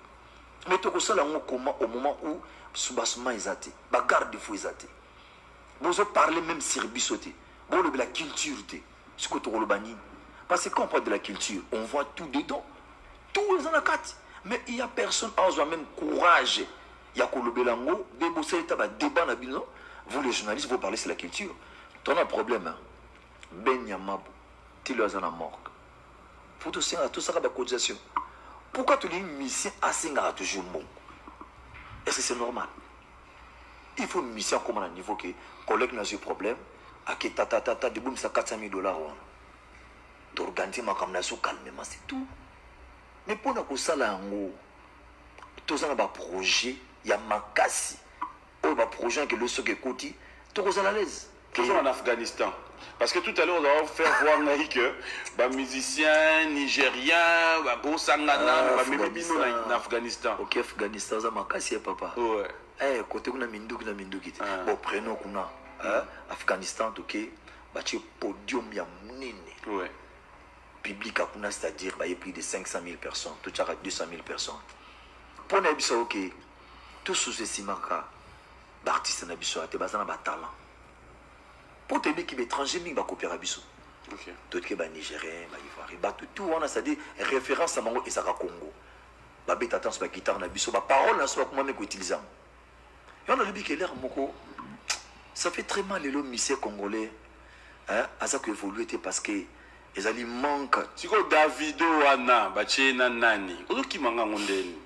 Mais tout ça, au moment où Soubassement est athée, garde des fous est athée. Vous parlez même sur Bissoté. Vous de la culture, ce que tu as bani. Parce que quand on parle de la culture, on voit tout dedans. Tout est dans la carte. Mais il n'y a personne qui a même courage. Il y a Kolobelango, des bossés, débat na bino. Vous les journalistes, vous parlez sur la culture. Tu as un problème. Hein? Ben Yamabou, tu es à la morgue. Pour tout ça, la cotisation. Pourquoi tu dis une mission à Singa toujours bon? Est-ce que c'est normal? Il faut une mission comme à un niveau que collègue n'a pas de problème. À qui tata de boum ça 400 000 $. D'organiser ma camération calmement, c'est tout. Mais pour nous, ça là, tout ça, un projet, il y a ma casse. Il y a un projet que le soc écoute, tout est à l'aise. Toujours en Afghanistan. Parce que tout à l'heure, on va faire voir que les musiciens nigériens, les Sangana, en Afghanistan. Ok, Afghanistan, ça m'a cassé, papa. Ouais. Eh, côté on a Mindouk. Bon, prenons qu'on a Afghanistan, ok, bah tu podium ya mnene. Ouais. Public à Kuna, c'est-à-dire bah il y a plus de 500 000 personnes, tout ça 200 000 personnes. Pour nous ça ok, tout sous ces marques, l'artiste n'a pas été basé dans le talent. Pour te dire qu'il est étranger, mais il va copier Rabiso. Ok. Tout qui est nigérien, ivoirien, tout on a c'est-à-dire référence à Mango et Saka Congo. Bah bête attention, bah guitare Nabiso, bah parole là soit comment même utiliser. Et on a dit que l'air moko, ça fait très mal les lots misés congolais, hein, à ça que évolué parce que les alliés manquent. Si quoi Davido Anna, Bachena Nani, où qui manga mondeni?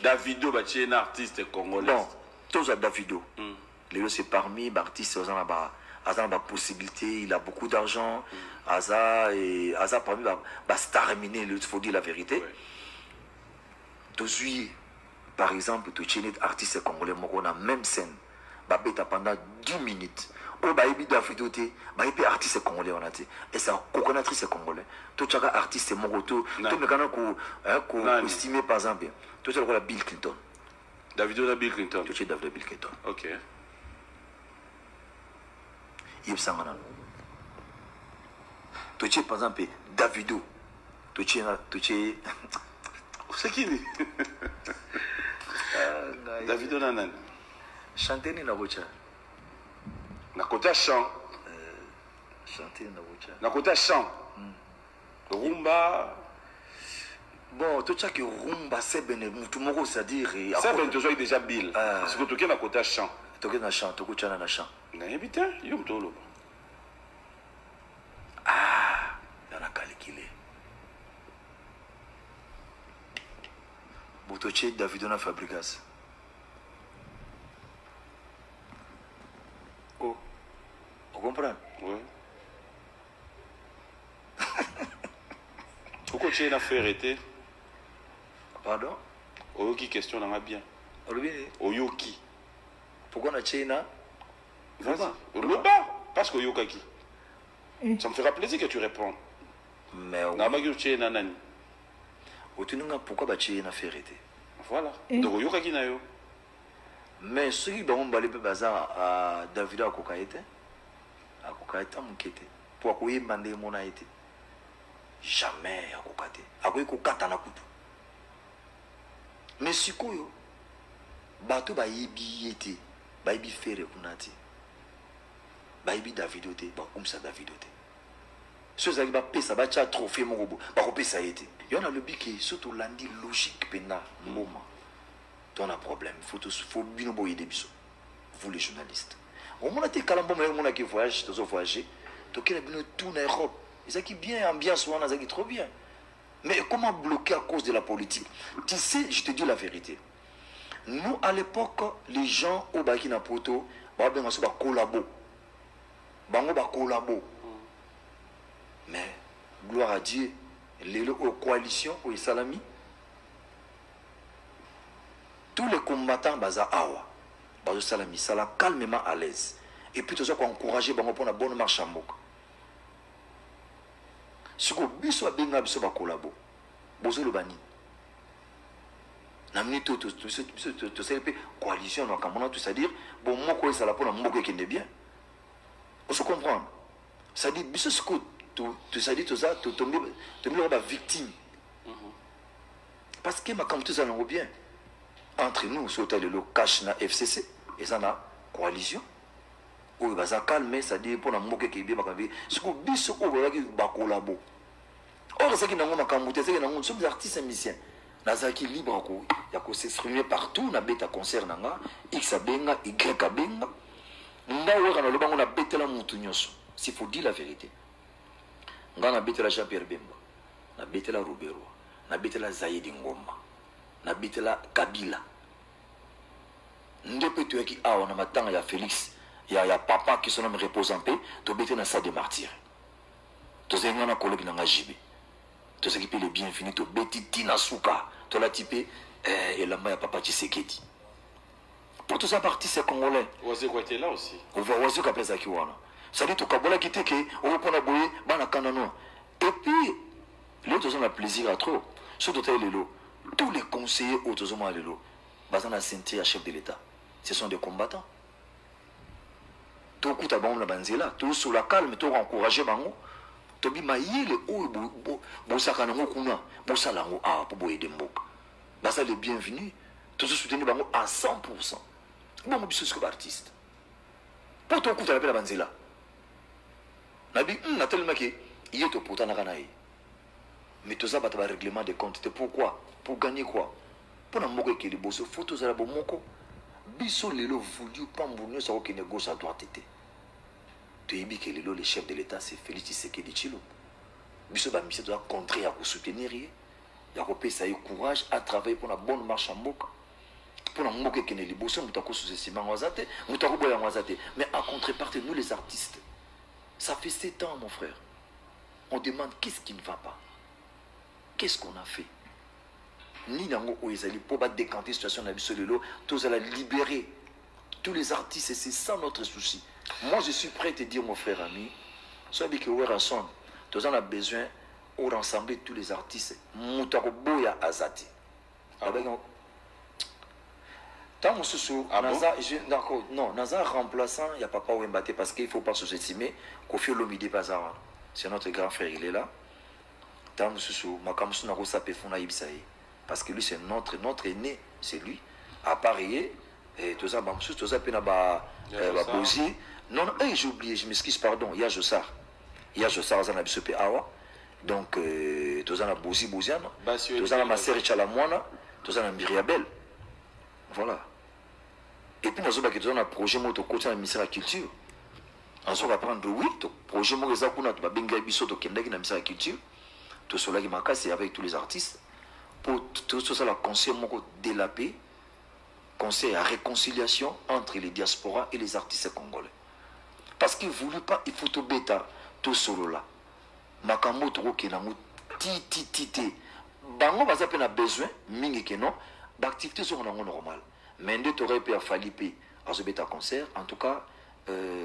Davido Bachena artiste congolais. Bon, tous à Davido. Les lots c'est parmi les artistes aux en la possibilité, il a beaucoup d'argent. Aza parmi les stars minés, il faut dire la vérité. Ouais. Tous par exemple, tu es un artiste congolais, on a même scène. Pendant 10 minutes. Oh, bah, il y a des artistes congolais. Et c'est un coconatrice congolais. Tout chaque artiste est moroto. Tout le monde estimé par exemple. Tout le monde Bill Clinton. Davido de Bill Clinton. Tout David Bill Clinton. Ok. Il y a tout par exemple Davido. Tout c'est qui Davido Nanan. Chanter na bocha. Na côté chant. Chanter na bocha. Na côté chant. Rumba. Bon, tout ça que rumba c'est ben tout moko c'est-à-dire ça ben toujours déjà Bill. C'est que tu es na côté chant. Tu es na chant, tu es na chant. Na habita, yo mtolo. Ah, dans la calculé. Botoche Davido na Fabregas. Oh. Vous comprenez? Oui. Pourquoi tu es na fait pardon? Oyoki question n'a bien. Oyoki. Pourquoi on a China? Le bas. Parce que Oyokaki. Ça me fera plaisir que tu réponds. Mais pourquoi China fait arrêter? Voilà. Donc Oyokaki na yo. Mais ceux qui vont aller bazar à Davido à Kokaïte. akokata mukete po akoyemba nde mona ete jamais akokate akoyi kokata na kutu mais sikoyo bato bayebi ete bayebi fere kuna te bayebi Davido te bakumisa Davido te so ezali bapesa batya trophée moko bo bakopesa ye te yo nalobi ke so tolandi logique mpenza mboma ton a problème faut bino boyede biso vous les journalistes omona te kala mboma omonaki voyage tozo voyager tokende bino tout na Europe ezalaki bien ambiance wana ezalaki trop bien mais comment bloquer à cause de la politique? Tu sais, je te dis la vérité, nous à l'époque les gens au Bakina Poto ben on collabo bango ba collabo mais gloire à Dieu les coalitions au Salami tous les combattants baza awa bazo Salami ça la calmement à l'aise et puis tout ça qu'on encourager bango pour la bonne marche en mok ce que biso benga biso ba collabo bozo le bani na minute tout c'est coalition donc comment tout c'est-à-dire bon moko ça la pour la moko qui est bien on se comprend ça dit biso ce que tu ça dit tout ça tu tomber ba victime parce que ma comme tout ça non bien entre nous sur le cash na FCC et ça na coalition ou va ça calmer ça dit pour la moko qui est bien ba ce que biso o ba collabo or ça qui na ngoma kamute c'est que na ngoma sommes artistes et musiciens nazaki libre ko ya ko s'exprimer partout na beta concert nanga x abenga y abenga nga wera na lobango na betela mutu nyonso s'il faut dire la vérité nga na betela Jean-Pierre Bemba na betela Robero na betela Zayedi Ngoma na betela Kabila ndepe tu yaki awa na matanga ya Félix ya papa qui son nom repose en paix to betela na Stade des Martyrs to zenga na collègue nanga Jibe to s'équiper les bienvenus to beti tina suka to la typé et la main papa Tshisekedi pour tout ça parti c'est congolais Wazeko était là aussi on va Wazeko après ça qui wana ça dit to kabola kité que on va prendre boyer bana kanano et puis les autres ont plaisir à trop surtout lelo tous les conseillers autour de lelo bazana ceinture chef de l'état ce sont des combattants tout kuta bango na banzela tout sur la calme tout encourager bango tobi mayele o bosaka nango kuna bosala ngo a po boyede mboka basa les bienvenus tous soutenir bango à 100% bon biso ce que artiste pour ton coup tu appelles la banzela nabi na tellement que il est au pourtant na kanaï mais tout ça va te règlement de compte pourquoi pour gagner quoi pour na moko ke liboso photo za la bomoko biso lelo voulu pas mbonyo ça ko ne gauche à droite était toyebi que le chef de l'état c'est Félix Tshisekedi Tshilombo biso ba mission doit contrer à soutenir ya ko pesa y courage à travailler pour la bonne marche en mboka pour la mboka qui ne liboso mutako sous-estima ngwazate mutako boya ngwazate mais à contrepartie nous les artistes ça fait 7 ans mon frère on demande qu'est-ce qui ne va pas qu'est-ce qu'on a fait ni nango oezali pour ba décanter situation na biso lelo tous à la libérer tous les artistes et c'est ça notre souci. Moi, je suis prêt à te dire, mon frère ami, soit que Werason, tu as besoin de rassembler tous les artistes. Moutaroboya Azati. Tant que ce d'accord, non, Naza remplaçant, il n'y a pas Wembate parce qu'il ne faut pas sous-estimer Kofi Olomide Bazara. C'est notre grand frère, il est là. Tant que ce Makamusu Narosa Pefuna Ibsaï. Parce que lui, c'est notre aîné, c'est lui. À Paris, et tout ça, tout ça, Bozi. Non, j'ai oublié, je m'excuse, pardon. Il y a Jossar. Il y a Jossar, Zana Bissope Awa. Donc, tout ça, Bozi, Boziana. Tout ça, ma sœur Chalamouana. Tout ça, Myriabel. Voilà. Et puis, nous avons un projet de côté de la ministère de la Culture. On va prendre oui, le projet de la Culture. Tu vas bien Bisso, tu vas bien la ministère de la Culture. Tout cela qui m'a cassé avec tous les artistes. Pour tout ça, le conseil de la paix. Conseil à réconciliation entre les diasporas et les artistes congolais. Parce qu'ils ne voulaient pas, il faut tout bêta, tout solo là. Makambo toro kenango ti. Bango baza pe na besoin, mingi ke non, d'activités sont normales. Mais nde t'aurais pu falli pe à ce bêta concert. En tout cas,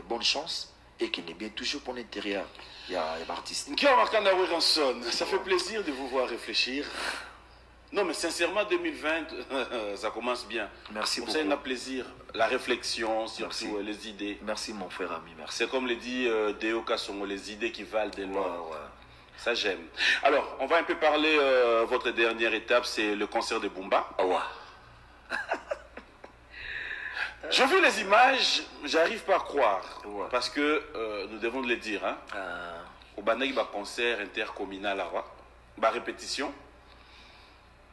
bonne chance et qu'il est bien toujours pour l'intérieur. Il y a l'artiste. Nkia Markanda Werason, ça fait plaisir de vous voir réfléchir. Non, mais sincèrement, 2020, ça commence bien. Merci beaucoup. C'est un plaisir. La réflexion, surtout Merci. Les idées. Merci, mon frère ami. Merci. C'est comme le dit Deo Kassongo, les idées qui valent de l'or. Ouais. Ça, j'aime. Alors, on va un peu parler, votre dernière étape, c'est le concert de Bumba. Ah ouais. J'ai vu les images, j'arrive pas à croire. Ouais. Parce que nous devons le dire. Hein, au Banagi, concert intercommunal, répétition.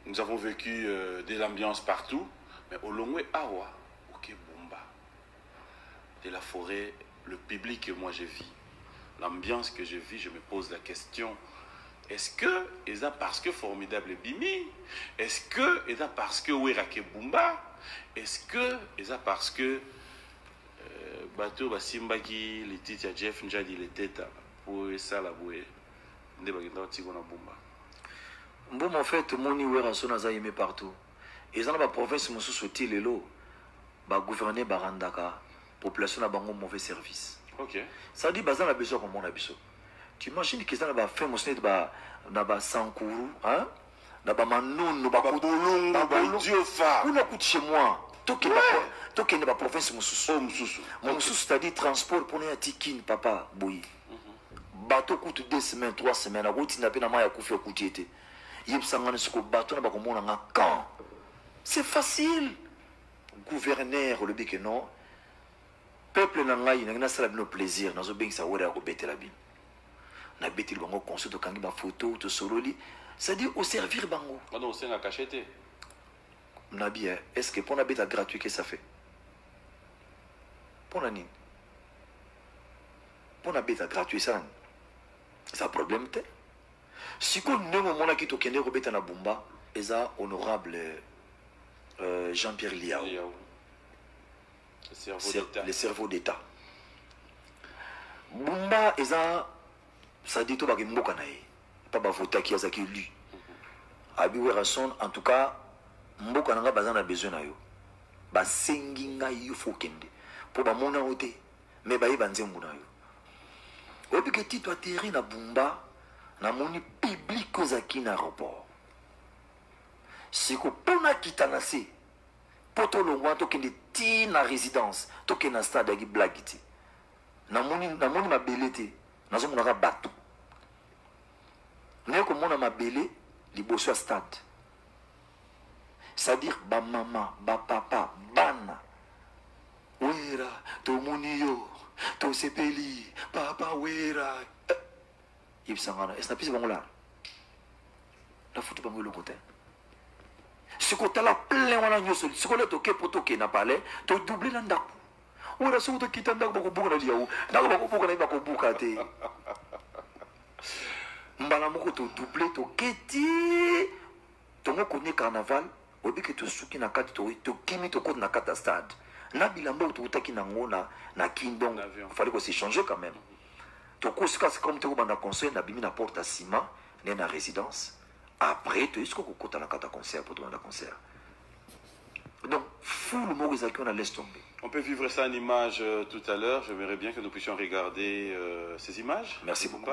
Nous avons vécu de l'ambiance partout. Mais au Longwe, Awa, ok, Bumba. De la forêt, le public que moi je vis, l'ambiance que je vis, je me pose la question. Est-ce que, et ça parce que formidable Bimi? Est-ce que, et ça parce que Werake Bumba? Est-ce que, et ça parce que bateau Basimbaki, les titres Jeff Njadi, les têtes pour ça la bouée, ne bagenda tigona Bumba. Bon, en fait, mon Iwera son a aimé partout. Et dans la province, mon sous-sotil est là. Bah, gouverner Barandaka, population a un mauvais service. Ok. Ça dit, bah, ça a besoin comme on a besoin. Tu imagines que ça a fait mon snet, bah, n'a Sankourou, hein? N'a pas Manon, n'a pas Bolongo, bah, Diofa. On a coûté chez moi. Toi qui n'est pas province, mon sous. Mon sous, c'est-à-dire transport pour les tikin, papa, boui. Bateau coûte 2 semaines, 3 semaines. La route n'a pas de mal à couvrir coûter. C'est facile. Gouverneur, le bec non. Peuple n'a pas de plaisir. N'a pas de la vie. N'a pas de conseil de kangi photo, de sololi. C'est-à-dire au servir bango. Non, c'est la cachette. Nabi, est-ce que pour la bête gratuit que ça fait? Pour la nine. Pour la bête gratuit ça. C'est un problème. Si on ne moment qui to kende robeta na Bumba, eza honorable Jean-Pierre Liao, le cerveau d'État. Bumba eza ça dit to bakimboka na ye, pas ba voter qui azaki lui. Abi Werason en tout cas mboka nanga bazana besoin na yo. Ba sengi nga yo fo kende. Pour ba mona ote, mais ba yeba nzembu na yo. Obi ke tito atterri na Bumba. Na moni public aux acquis na aéroport. Si ko pona kitanase, poto longwa to kende ti na résidence, to kende na stade agi blagiti. Na moni mabelete, na zo monaka bateau. Ne ko mona mabele liboso stade. C'est-à-dire ba maman, ba papa, bana. Wera, to moni yo, to sepeli, papa wera. Est-ce que vous là? La photo pas le côté. Ce côté là plein on a nous seul. Ce côté toqué pour toquer n'a pas l'air. Tu doubles l'anda. Ou la sauce qui t'anda beaucoup beaucoup na liaou. Na beaucoup beaucoup na ba ko bukate. Mbala moko to doublé to keti. To mo connait carnaval. Obi que to suki na kati to kimi to côte na kata stade. Na bilamba to utaki na ngona na kindong. Fallait qu'on s'échange quand même. C'est comme tu as conseil, tu as mis la porte à ciment, tu as une résidence. Après, tu as un concert pour un concert. Donc, fou le mot qu'on a laissé tomber. On peut vivre ça en image tout à l'heure. J'aimerais bien que nous puissions regarder ces images. Merci beaucoup.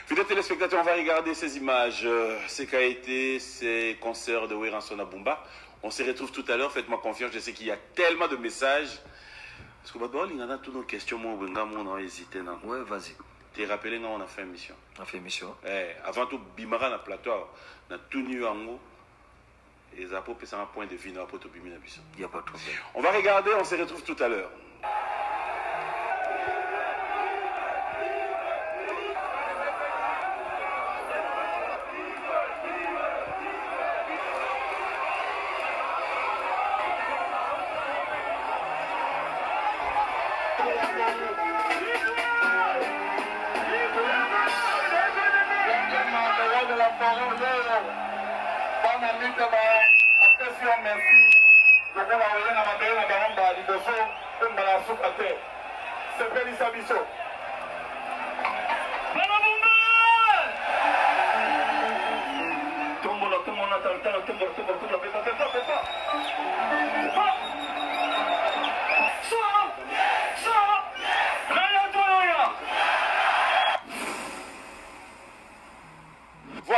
Fidèles téléspectateurs, on va regarder ces images. Ce qu'a été ces concerts de Werason à Bumba. On se retrouve tout à l'heure. Faites-moi confiance. Je sais qu'il y a tellement de messages. Parce que il y a toutes nos questions. Moi, on a hésité. Ouais, vas-y. Tu es rappelé, on a fait une mission. On a fait une mission. Avant tout, Bimara na plateau, on a tout nu en haut. Et ça peut passer un point de vue dans la poteau Bimina. Il n'y a pas de problème. On va regarder, on se retrouve tout à l'heure.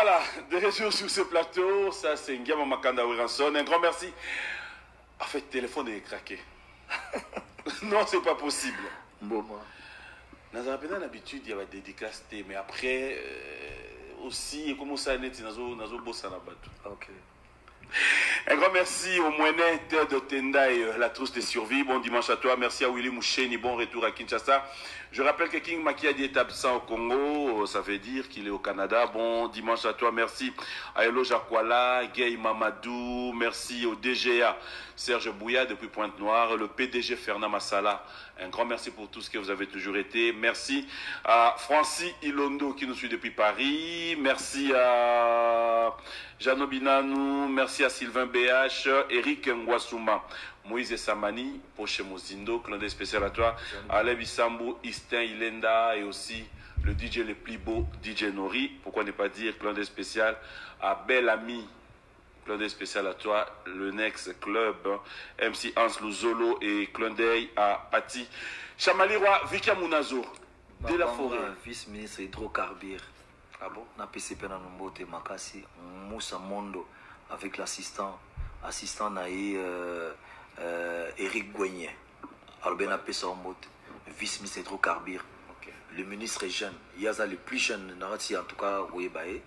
voilà, de retour sur ce plateau, ça c'est Ngiama Makanda Wiranson. Un grand merci. En fait, le téléphone est craqué. Non, c'est pas possible. Bon, moi. Nous avons l'habitude, il y a des dédicaces, mais après, aussi, comment ça n'est pas Ok. Un grand merci au Moinet de Tendai, la trousse de survie. Bon dimanche à toi. Merci à Willy Moucheni. Bon retour à Kinshasa. Je rappelle que King Makiadi est absent au Congo. Ça veut dire qu'il est au Canada. Bon dimanche à toi. Merci à Elo Jakwala, Gay Mamadou. Merci au DGA Serge Bouya depuis Pointe-Noire. Le PDG Fernand Massala. Un grand merci pour tout ce que vous avez toujours été. Merci à Francis Ilondo qui nous suit depuis Paris. Merci à Jano Binanou. Merci à Sylvain BH, Eric Ngwasuma, Moïse Samani, Poche Mozindo, clin d'œil spécial à toi, Alain Bissambou, Istin Ilenda et aussi le DJ le plus beau, DJ Nori. Pourquoi ne pas dire clin d'œil spécial à Bel Ami, clin d'œil spécial à toi, le Next Club, MC Hans Luzolo et clin d'œil à Patti Chamaliroa, Vika Mounazo, de la forêt. Vice-ministre hydrocarbures. Ah bon? Na PCP na Nombote Makasi, Moussa Mondo avec l'assistant naïe Eric Gouignet. Alors ben appelé ça vice-ministre hydrocarbures. Okay. Le ministre est jeune. Il y a le plus jeune, Narati en tout cas, Ouébaé.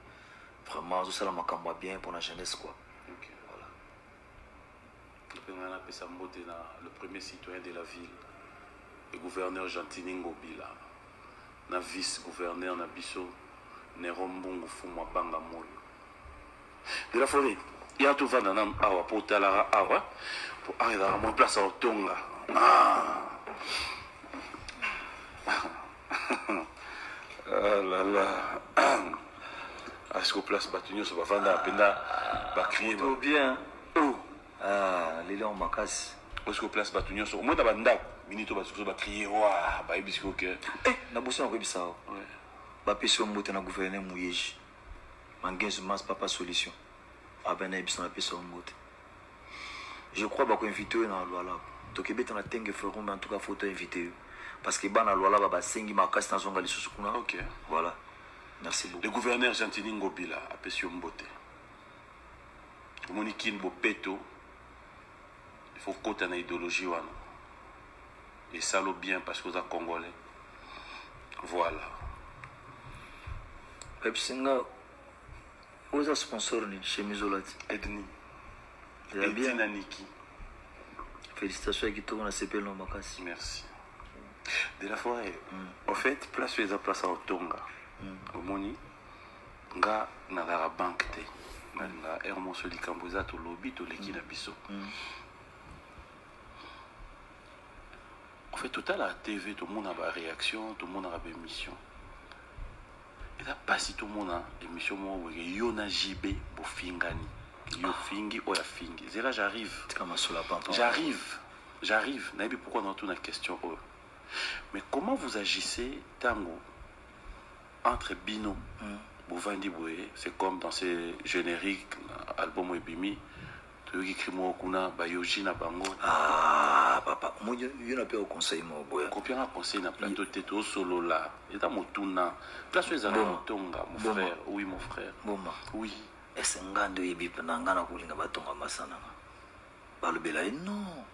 Vraiment, ça m'a bien pour la jeunesse quoi. Okay. Voilà. Le premier citoyen de la ville, le gouverneur Gentini Ngobila, le vice-gouverneur Nabiso, Nerombongo Fumwa Banga Moyo. De la forêt. Il y a tout le monde awa pour talara awa pour arriver à mon place au Tonga. Ah là là. Est-ce que place Batunio se va vendre à peine va crier tout bien. Oh. Ah, les gens Makasi. Est-ce que place Batunio se au moins dans banda minito va crier wa ba ibisiko que na bosse on rebisa. Ouais. Ba peso moto na gouverneur Mouyeji. Mangenzo mas papa solution. Je crois qu'on invité dans la loi là. Donc il y a un tengue feront mais en tout cas faut inviter parce que dans la loi là ba sengi makasi na zonga lisusu kuna. OK. Voilà. Merci beaucoup. Le gouverneur Gentini Ngobila a Pesio Mbote. Monikin Bopeto. Il faut côté na idéologie wana. Et ça l'est bien parce que vous êtes congolais. Voilà. Pepsinga vous êtes sponsor chez Mizolati. Edni. Edni Naniki. Félicitations à Gito, on a CP Lombakasi. Merci. De la forêt, en fait, place les place à Tonga. Au Moni, nga na la banque te. Nga Hermon Soli Kamboza to lobby to l'équipe Bisso. En fait, tout à la TV, tout le monde a une réaction, tout le monde a une émission. Et là, pas si tout le monde a une émission, moi, Yona JB, Bofingani. Yo fingi, oya fingi. C'est là, j'arrive. J'arrive. Naïbi, pourquoi on a toute la question? Mais comment vous agissez, Tango, entre Bino, Bouvandi Boué, c'est comme dans ces génériques, album Webimi, tu veux écrire moi kuna, Bayoji na Bango. Ah, papa, moi, je n'ai pas au conseil, moi, Boué. Combien un conseil na plateau tête au solo là, et dans mon tournant. Place les amis, Tonga, mon frère. Oui, mon frère. Oui. Est-ce que ngando yebi penangana kulinga batonga masana? Balobela non.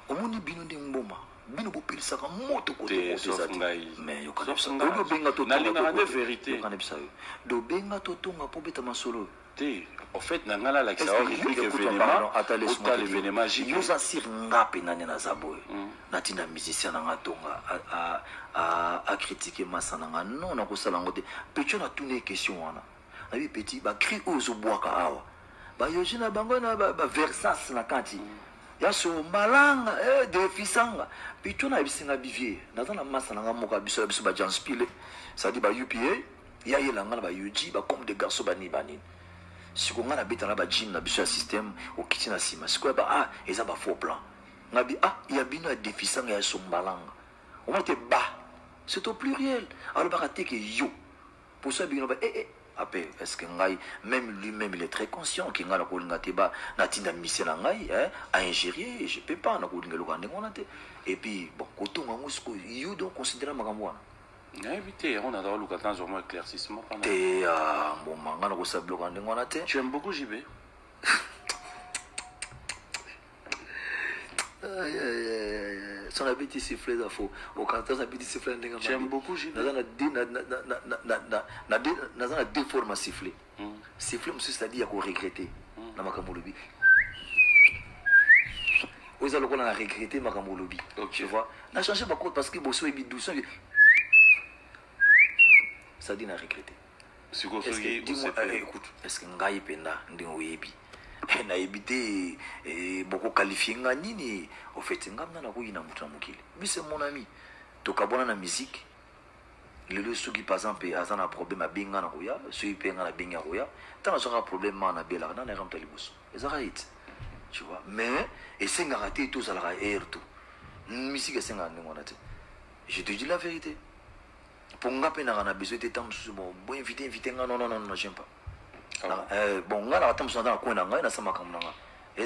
Omoni bino ndi mboma. Bino bopilisa ka moto kote mais yo kana ça. Yo benga to na linga de vérité. Yo kana bisa yo. Do benga to tonga po beta masolo. Te, en fait nangala la kisa réplique événement. Ata l'événement jibi. Yo za sir ngape nani na zaboy. Natina musicien na ngatonga a critiquer masana nga non na kosala ngote. Pecho na tune question wana. Abi petit ba cri ozo boaka awa ba yojina bango na ba versas na kanti ya so malanga defisanga pitu na bisinga bivier nazana masa na ngamoka biso ba janspile ça dit ba UPA ya yelanga ba UG ba comme des garçons bani siko ngana beta na ba gym na biso système au kiti na sima siko ba eza ba faux plan ngabi ya bino defisanga ya so malanga on va te ba c'est au pluriel alors ba te que yo pour ça bino ba après, est-ce que même lui-même il est très conscient qu'il a la kolingateba natinda misela ngai à ingérer, je peux pas na kolinga lokande konate et puis bon koto ngamusko you donc considérer makamwana Évité, on a droit à un éclaircissement. Tu aimes beaucoup JB? Son habitude sifflé da faux. Au canton son habitude sifflé n'enga. J'aime beaucoup JB. Na deux formes à siffler. Siffler monsieur c'est-à-dire qu'on regretter. Na makambo lobi. Vous allez qu'on a regretté makambo lobi. Tu vois? Na changé ma code parce que bosso est doucement. Ça dit na regretter. Dis-moi, écoute, est-ce que ngai penda ndingo webi? Na éviter beaucoup qualifié nini au fait ngamna na kuina mutu na mukili mais c'est mon ami tokabona na musique le ceux qui par exemple azana problème a binga na kuya ceux qui penga na binga kuya tant na problème na bela na ramta libuso ezarait tu vois mais et c'est ngaraté tout ça la air tout musique c'est ngani ngona te je te dis la vérité pour ngape na besoin de temps bon inviter non j'aime pas. Bon, on a dans la coin et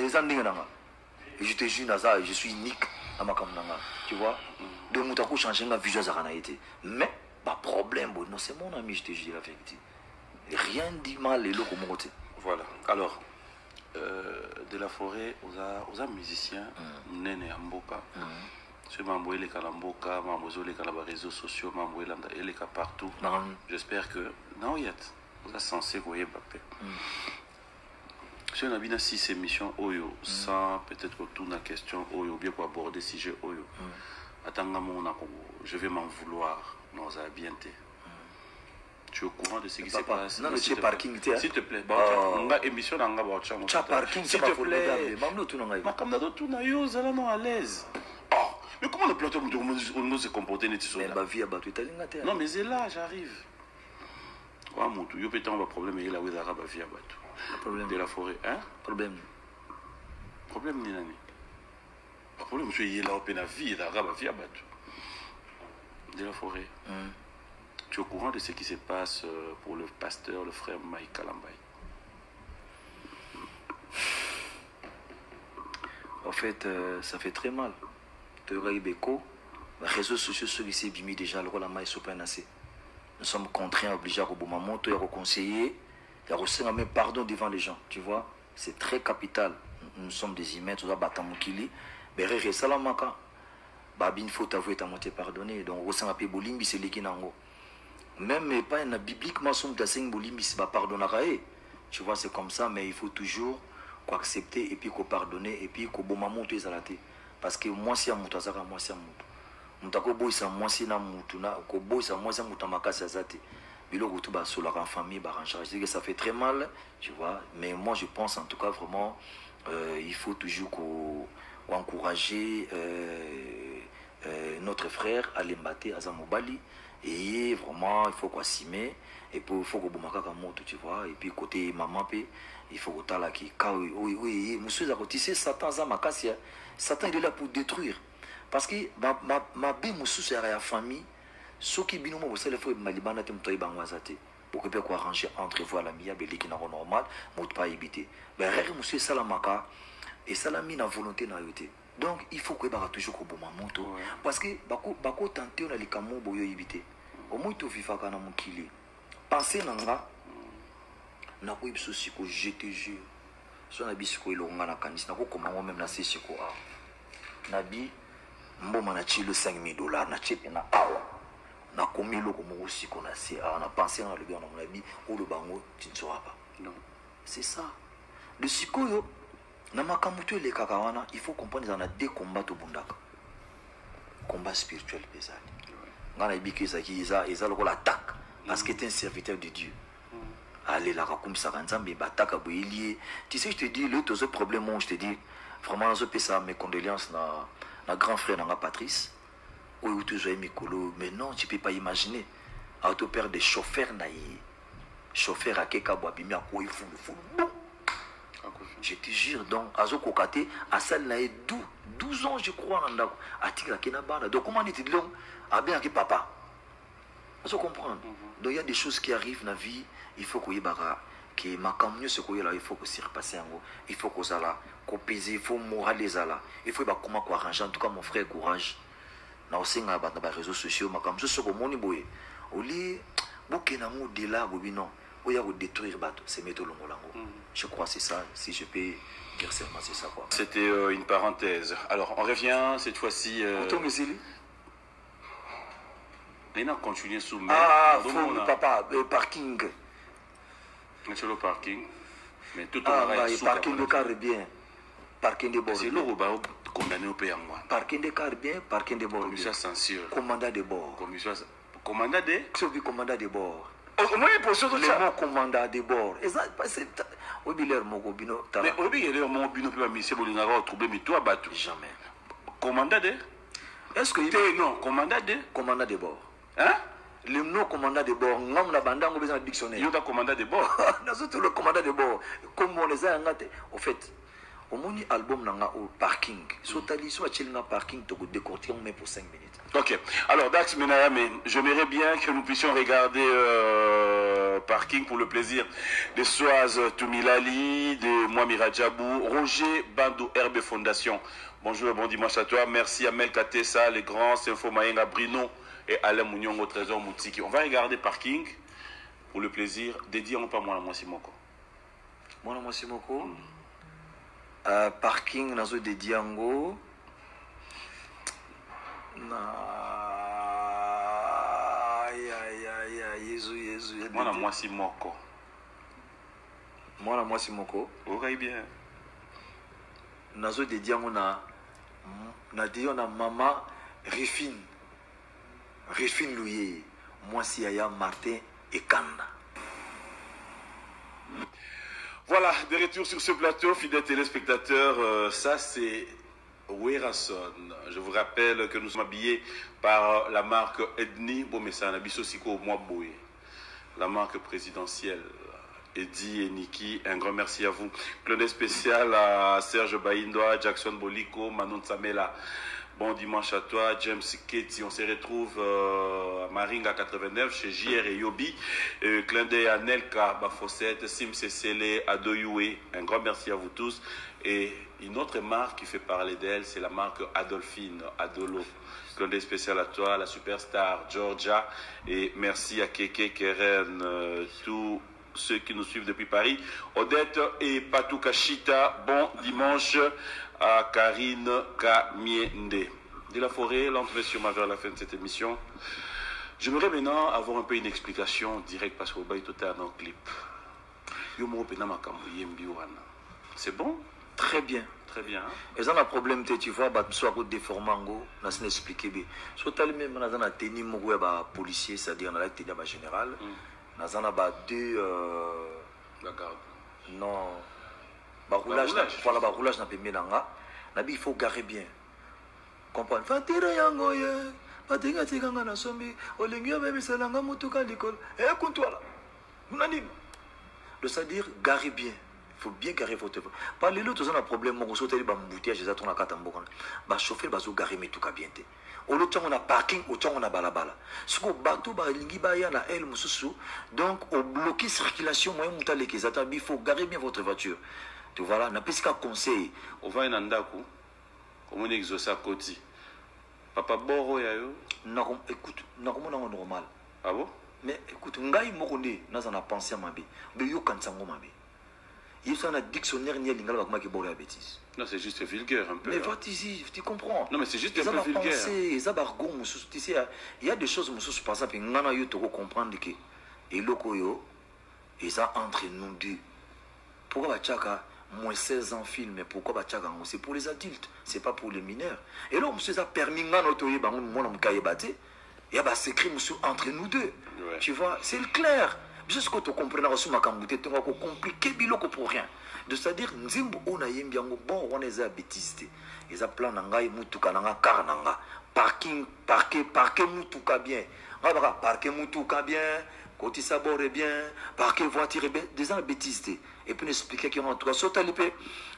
je te jure, je suis unique à ma caméra. Tu vois, donc on a changé ma vision. Mais, pas problème, non, c'est mon ami, je te jure la vérité. Rien dit mal, les locaux m'ont côté. Voilà, alors, de la forêt, aux musiciens, Nene Amboka. Je suis membre de Kalamboka, membre des réseaux sociaux, membre de partout. J'espère que, non, il y a. Vous êtes censé vous Mbappé. Si on a bien 6 émissions, Oyo, sans peut-être retourner la question, Oyo, bien pour aborder le sujet, Oyo. Je vais m'en vouloir, non, ça a bien été. Tu es au courant de ce qui s'est passé? Non, mais tu es parking, s'il te plaît. On a émission dans la voiture. Tu as parking, s'il te plaît. Mais comme dans d'autres, on est à l'aise. Mais comment le plateau nous se comporter? Non, mais c'est là, j'arrive. Il y a un problème de la forêt. Hein? Problème. Problème ni nani? Problème c'est qu'il y a la vie de la forêt. Tu es au courant de ce qui se passe pour le pasteur, le frère Mike Kalambay? En fait, ça fait très mal. Tu aurais eu Beko, les réseaux sociaux sont ici, déjà le rôle de Mike Sopanacé. Nous sommes contraints, obligés à Robomamoto et à conseiller, et à recevoir même pardon devant les gens. Tu vois, c'est très capital. Nous sommes des humains, tout ça, Batamukili. Mais Salamaka, Babine, faut t'avouer, t'as monté pardonné. Donc, on s'en Bolimbi, c'est l'équinango. Même pas bibliquement, son de Bolimbi, c'est pas pardonner. Tu vois, c'est comme ça, mais il faut toujours accepter et puis pardonner et puis Bomamoto est alaté. Parce que moi, si à Moutazara, moi, si à Moutou. Mutako boisa mwasi na mutu na ko boisa mwasi mutu makasi azate biloko tout ba sur la famille ba ranger que ça fait très mal, tu vois, mais moi je pense en tout cas vraiment il faut toujours encourager notre frère à l'embater à Zamobali et vraiment il faut quoi s'aimer et puis il faut que bomaka moto, tu vois, et puis côté maman pe il faut que la qui oui monsieur za kotisser Satan za makasi. Satan il est là pour détruire. Parce que ma bé moussou c'est la famille, ceux qui binoument vous savez faut malibana te mtoy bangwazate pour que peut arranger entre vous à la mia belé qui n'a pas normal, mout pas éviter. Ben rare moussou salamaka et salami na volonté na yoté. Donc il faut que ba toujours ko boma moto parce que bako tenter on a les camo boyo éviter. Au moins tu vifa kana mukili. Penser nanga na ko ibso siko jeter jeu. So na bisiko ilonga na kanisa na ko komanga même na sisiko a. Nabi mboma na chilo $5,000 na chepe na awa na komilo ko mo aussi qu'on a c'est on a pensé dans le bien on a dit ou le bango tu ne sauras pas. Non, c'est ça le sikoyo na makamuto le kakawana. Il faut comprendre dans a deux combats au bundaka, combat spirituel pesali ngana ibiki zaki isa le l'attaque parce que tu es un serviteur de Dieu. Allez la rakumisa kanzambe bataka boilie. Tu sais, je te dis le tout problème je te dis vraiment je peux ça mes condoléances na grand frère na Patrice ou toujours Mikolo. Mais non, tu peux pas imaginer auto père des chauffeurs na chauffeur à keka boabimi a quoi il faut je te jure. Donc azo kokate à celle na 12 ans je crois nanda atika kena bana. Donc comment était long a bien que papa azo comprendre. Donc il y a des choses qui arrivent dans la vie, il faut qu'il y ait que ma camion ce qu'il y a là, il faut que s'y repasser en haut, il faut que ça là qu'on pèse, il faut moraliser là, il faut comment arranger. En tout cas mon frère courage na osenga ba na réseaux sociaux makam so soko moni boye oli bokena ngo de là bobi non oya ko détruire bato c'est métaux longolango. Je crois c'est ça, si je peux dire seulement c'est ça quoi. C'était une parenthèse. Alors on revient cette fois-ci on a continué sous papa parking. Sur le parking. Mais tout parking de car bien. Parking de bord. C'est là où condamné au pays en moi. Parking de car bien, parking de bord. Commissaire censure. Commandant de bord. Commandant de commandant de bord. Moi il pose tout ça. Commandant de bord. C'est Obiler Mogobino. Mais Obiler Mogobino peut monsieur Bolingara trouver mais toi battu. Jamais. Commandant de est-ce que non, commandant de bord. Hein? Le nom commandant de bord, on a bandé dans le dictionnaire. Il y a un commandant de bord. Surtout le commandant de bord. Comme on les a engagés, au fait, au moni album nanga au parking. Soit ali soit chelna parking, tu peux décortiquer mais pour 5 minutes. Ok. Alors Dax Menayame, j'aimerais bien que nous puissions regarder parking pour le plaisir de Soaz Toumilali, de Moami Radjabou, Roger Bandou RB Fondation. Bonjour et bon dimanche à toi. Merci à Mel Katessa, les grands, Sinfo Mayenga Brino et Alain Mounion au Trésor Moutiki. On va regarder parking pour le plaisir. Dédié pas moi la Simoko. Moi la Simoko. Parking nazo dédié ngo. Jésus. Moi la Simoko. Moi la Simoko. Ok bien. Nazo dédié ngo na dédié na maman Rifine. Rifine Louye, moi si Aya Martin et Kanda. Voilà, de retour sur ce plateau, fidèles téléspectateurs, ça c'est Werason. Je vous rappelle que nous sommes habillés par la marque Edni Bomessana Bissosiko Mwaboye, la marque présidentielle. Eddie et Niki, un grand merci à vous. Clin d'œil spécial à Serge Baindoa, Jackson Boliko, Manon Samela. Bon dimanche à toi, James Ketty. On se retrouve à Maringa 89 chez JR et Yobi. Clin d'œil à Nelka Bafossette, Sim Cecele, Adoyoué. Un grand merci à vous tous. Et une autre marque qui fait parler d'elle, c'est la marque Adolphine, Adolo. Clin d'œil spécial à toi, la superstar Georgia. Et merci à Keke, Keren, tous ceux qui nous suivent depuis Paris. Odette et Patou Kachita, bon dimanche à Karine Kamiende. De la forêt, l'entrée sur ma vers la fin de cette émission. J'aimerais maintenant avoir un peu une explication directe parce que vous voyez tout à l'heure clip. C'est bon? Très bien. Très bien. Et ça, le problème, tu vois, soit déformango, on a expliqué bien. Soit même, on a tenu un policier, c'est-à-dire on a tenu un général. On a deux. La garde. Non. Roulage. Voilà, roulage n'a pas mis là. Il faut garer bien. Comprendre. Fatira yango ye. Patinga tiganga na sombi. Olingio bébé salanga mutuka l'école. Et comptoir. C'est-à-dire garer bien. Il faut bien garer votre. Par les autres, on a un problème. On saute les bambouitières, j'ai attendu à Katambokan. Bah chauffer, bah zo garer mais tout bien. Au lieu on a parking, au temps on a balabala. Ce qu'on bateau, bah lingi bah ya na elle mususu. Donc au bloquer circulation, moyen mutale qui s'attend, il faut garer bien votre voiture. Tu vois là, n'a pas qu'un conseil. On va en Andaku. Comment on exauce à côté. Papa Boro yayo. Non, écoute, normalement normal. Ah bon? Mais écoute, ngai mokonde, n'a en a pensé à ma vie. Mais yo kansango ma vie. Il y a un dictionnaire ni lingala qui borde la bêtise. Non, c'est juste vulgaire un peu. Mais va ici, tu comprends. Non, mais c'est juste un peu vulgaire. Il y a des choses, par exemple, il faut comprendre que et lokoyo, ils sont entre nous deux. Pourquoi Bachaka, moins 16 ans film, mais pourquoi Bachaka, c'est pour les adultes, c'est pas pour les mineurs. Et là, monsieur a permis d'entoyer, mon homme Kayebate, il y a un secret, monsieur, entre nous deux. Ouais. Tu vois, c'est clair. Juste que tu comprends, tu vas compliquer biloko pour rien. C'est-à-dire, nzimbo ona yembi yango bon on est à bêtise. Ils a plan nanga mutuka nanga car nanga. Parking, parquer mutuka bien. On va parquer mutuka bien, côté sabord bien, parquer voiture bien, des bêtises. Et puis expliquer qu'il y a en tout cas sauter dans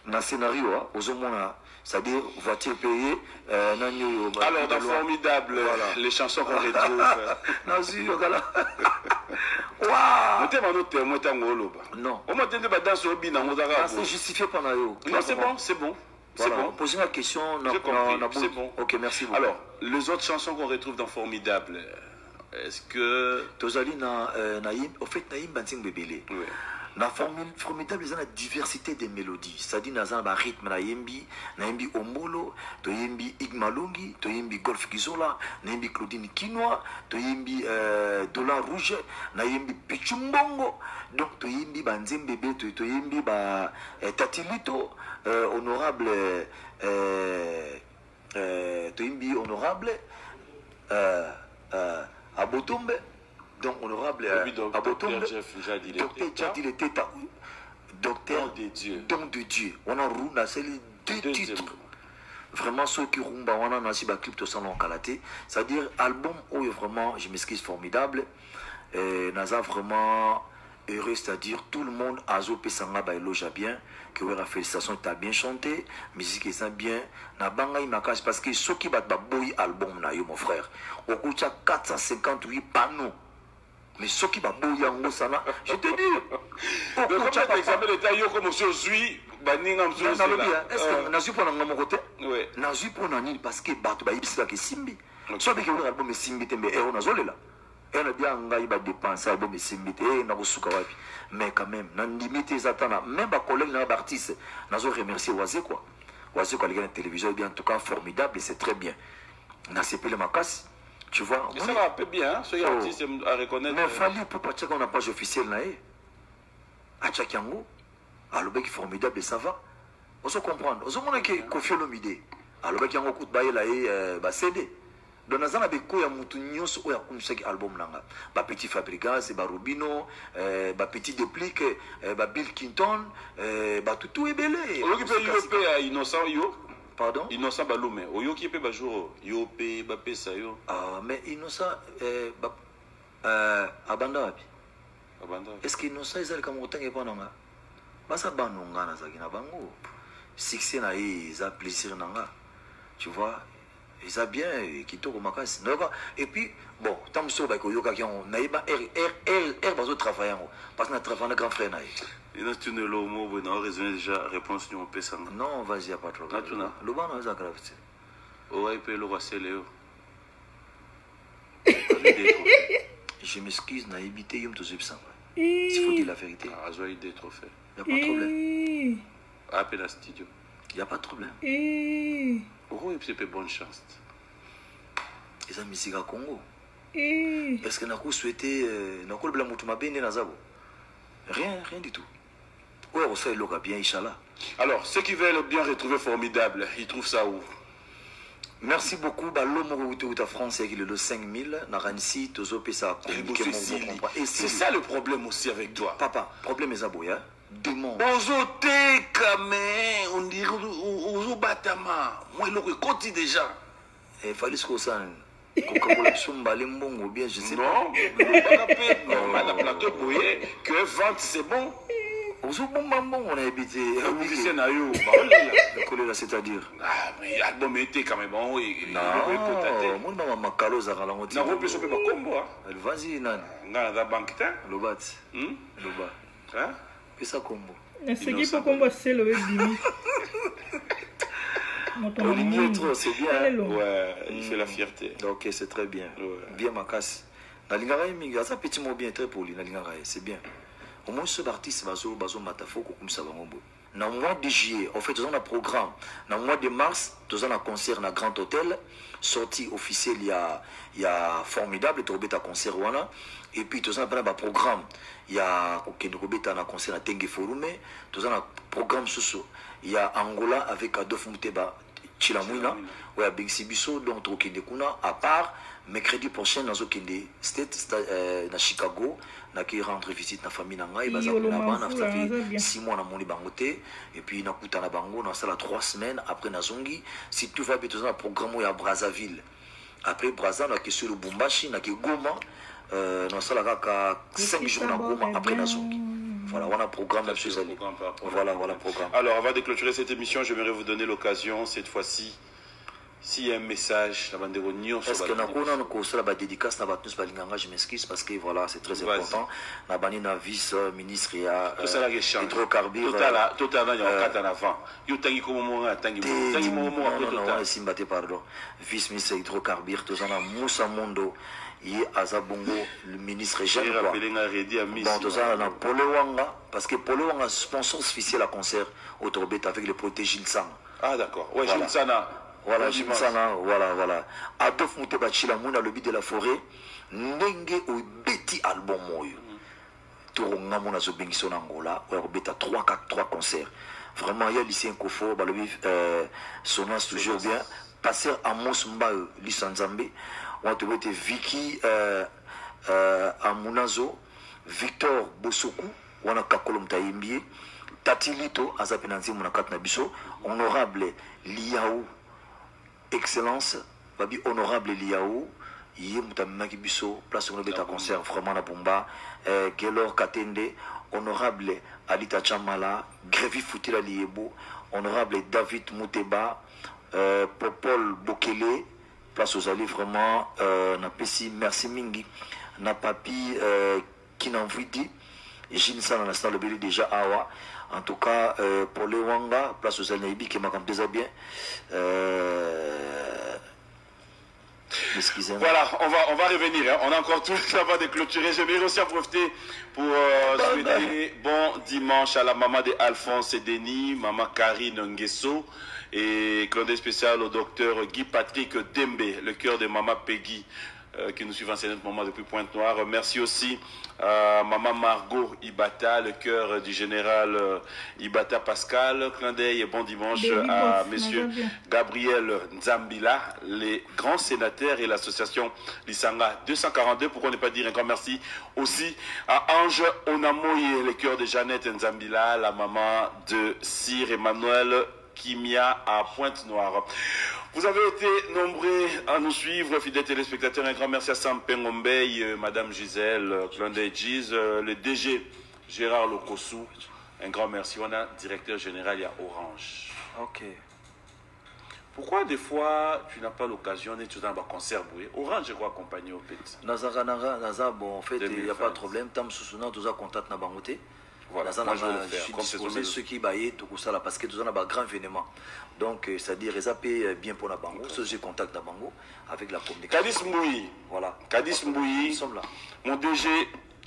le scénario aux hommes c'est-à-dire voiture payée alors dans formidable voilà. Les chansons qu'on retrouve non c'est justifié pendant non c'est bon Voilà, bon. posez la question. J'ai compris, c'est bon. Ok, merci beaucoup. Alors, les autres chansons qu'on retrouve dans Formidable, est-ce que... Tozali au fait, Naïm Banting Bébélé. Oui. Na formidable, ils ont la diversité des mélodies. C'est-à-dire, ils ont un rythme, Naïmbi Omolo, Toyembi Igmalongi, Toyembi Golf Gizola, Naïmbi Claudine Quinoa, Toyembi Dollar Rouge, Naïmbi Pichumbongo, donc Toyembi Banzim Bébé, Toyembi Tatilito, honorable, Toyembi honorable, Abotombe. Donc, honorable Docteur Jeff Jadil Teta, docteur Don de Dieu. On a roulé deux titres. Vraiment, ceux qui roulent, on a aussi un clip de son nom Kalaté. C'est-à-dire, album où vraiment, je m'excuse, formidable. Naza vraiment heureux, c'est-à-dire, tout le monde a zopé Sanga Baïloja bien. Que la félicitation, tu as bien chanté. Musique est bien. Na banga imakas parce que ceux qui battent boy album, na yo, mon frère. Au coût de 458 panneaux. Mais ceux qui babou yango sana, je te dis. Comme l'examen d'état, yo comme monsieur Zui, baninga monsieur Zui. Est-ce que nazu pour n'anga mon côté? Oui. Nazu pour n'ani parce que batu ba ibisa ke simbi. Soit bien que le album simbi tembe on a zolé là. Et on a bien nga iba dépenser album simbi te na kosuka wapi. Mais quand même, nan limite zatana, même ba collègue na ba artiste, nazo remercier Wazé quoi. Wazé quoi les gars de télévision bien en tout cas formidable et c'est très bien. Na sepele makas. Tu vois, ça va un peu bien, ce artiste à reconnaître. Mais il fallait pour partir qu'on a page officielle là. À Tchakiango, à l'obéc formidable, ça va. On se comprend. On se comprend que Kofi Olomide, à l'obéc yango coup de bail là et CD. Donc nous avons beaucoup de moutounions sur un album là. Ba Petit Fabregas, ba Rubino, ba Petit Déplique, ba Bill Clinton, ba tout est belé. On peut y à Innocent yo. Pardon? Innocent Balume, oyo qui peut jour, yo pe ba pesa yo. Ah mais Innocent abanda wapi? Abanda. Est-ce que Innocent ezali kama otange pa nanga? Basa banonga na zaki na bango. Succès na eza plaisir nanga. Tu vois? Ils a bien kitoko makasi. Et puis bon, tant so ba ko yoka ki on naïba bazo travailler parce que na travailler na grand frère na. Il a tourné le mot, on a raisonné déjà, réponse du MP ça. Non, vas-y, a pas trop. Le ban a gravité. Ouais, peut le roi Léo. Je m'excuse, n'a évité Yom Tozepsan. Il faut dire la vérité. Ah, j'ai idée trop fait. Il n'y a pas de problème. Appelle la studio. Il n'y a pas de problème. Oh, et puis bonne chance. Et ça, musique à Congo. Est-ce que nous souhaité, nous avons le moutouma béné dans Zabo? Rien du tout. Ouais, on sait le bien, Inch'Allah. Alors, ceux qui veulent bien retrouver formidable, ils trouvent ça où? Merci beaucoup. L'homme de la France, il est le 5000. Naransi, Tozope, ça c'est ça le problème aussi avec toi. Papa, problème est Zaboya. Démon. Ozote, Kamé, on dit Ozobatama. Moi, il aurait compté déjà. Il fallait ce qu'on s'en. Coca-Cola, Mbongo, bien, je sais pas. Non, on a plateau bouillé, que vente c'est bon. On a habité. C'est-à-dire. Ah, mais l'album était quand même bon. Non, moi, ma caloze à ralentir. Non, on peut choper ma combo. Vas-y, Nan. On a la banque. Lobat. Lobat. Hein? Fais ça combo. C'est qui pour combo, c'est le demi. C'est bien. Ouais, il fait la fierté. Ok, c'est très bien. Bien ma casse. Nalingara mingi, ça petit mot bien très poli. Nalingara, c'est bien. Au moins ce artiste bazo matafo comme ça va ngombo. Dans le mois de juillet, en fait, nous avons un programme. Dans le mois de mars, nous avons un concert dans Grand Hôtel. Sortie officielle, il y a formidable, tu as un concert. Et puis, nous avons un programme. Il y a un concert à Tengue Forume. Nous avons un programme sous. Il y a Angola avec Adolphe Mouteba Chilamouina. Oui, à Bensibiso, donc à part, mercredi prochain, nous avons à Chicago. Qui rendre visite na famille na ngai ça fait 6 mois na moni bangoté et puis na kuta na bango na sala 3 semaines après na zongi si tout va bien dans un programme à Brazzaville après Brazzaville na sur le Bumbashi na Goma na sala ka 5 jours na Goma après na zongi. Voilà, on a un programme voilà programme. Alors avant de clôturer cette émission, j'aimerais vous donner l'occasion cette fois-ci s'il y a un message, la bande est-ce que nous avons dédicace je m'excuse parce que voilà, c'est très important. Nous avons un vice-ministre et hydrocarbures. Pardon. Vice-ministre hydrocarbures, nous avons Moussa Mondo, Azabongo, le ministre jeune. Bon, nous avons Polo Wanga, parce que Polo Wanga sponsor officiel à concert au Torbet avec le protégé Gilsan. Ah d'accord, ouais, voilà. Gilsana. Voilà, Gilsana, voilà. Adolphe Moutebachila, Mouna, le de la forêt, Nenge au Betty album moyo. Toronga Mouna Zobingiso Angola, ou Beta 3 concerts. Vraiment, il y a lycée Nkofo, Balobi, Sonas toujours bien. Passer Amos Mbae, Lissanzambe, on a trouvé Vicky Amunazo, Victor Bosoku, on a Kakolom Taïmbie, Tatilito, Azapinanzi Munakat Nabiso, honorable Liaou. Excellence, Babi honorable Liaou, Yemoutamaki Bisso, place où on a concert vraiment la bomba, Gelor Katende, honorable Alita Chamala, Grévi Foutila Liebo, honorable David Mouteba, Popol Bokele, place aux alliés vraiment, Napesi, merci Mingi, Napapi, Kinanvidi, Jinsan en instant le bébé déjà Awa. En tout cas, pour les Wanga, place aux Alnaïbi qui m'a déjà bien. Voilà, on va revenir. Hein. On a encore tout avant de clôturer. Je vais aussi en profiter pour souhaiter bon dimanche à la maman de Alphonse et Denis, maman Karine Nguesso, et clin d'œil spécial au docteur Guy Patrick Dembe, le cœur de maman Peggy. Qui nous suivent en ce moment depuis Pointe-Noire. Merci aussi à maman Margot Ibata, le cœur du général Ibata Pascal. Clin d'œil et bon dimanche à messieurs Gabriel Nzambila, les grands sénateurs et l'association Lisanga 242. Pourquoi ne pas dire un grand merci aussi à Ange Onamoye, le cœur de Jeannette Nzambila, la maman de Sir Emmanuel Kimia à Pointe-Noire. Vous avez été nombreux à nous suivre, fidèles téléspectateurs. Un grand merci à Sampé Ngombey, Madame Gisèle, Clondé Giz, le DG Gérard Lokossou. Un grand merci. On a directeur général, il y a Orange. Ok. Pourquoi des fois tu n'as pas l'occasion d'être dans un concert boué? Orange, je crois, accompagné au petit. Naza, bon, en fait, il n'y a pas de problème. Tam Sousouna, tous contact na bangote. Voilà, moi je suis disposé ceux qui baillent tout ça parce que tout ça a un grand événement. Donc c'est-à-dire ils appellent bien pour la bango, ceux j'ai contact la bango avec la communication. Kadis Mbouyi. Voilà. Kadis Mbouyi. Nous sommes là. Mon DG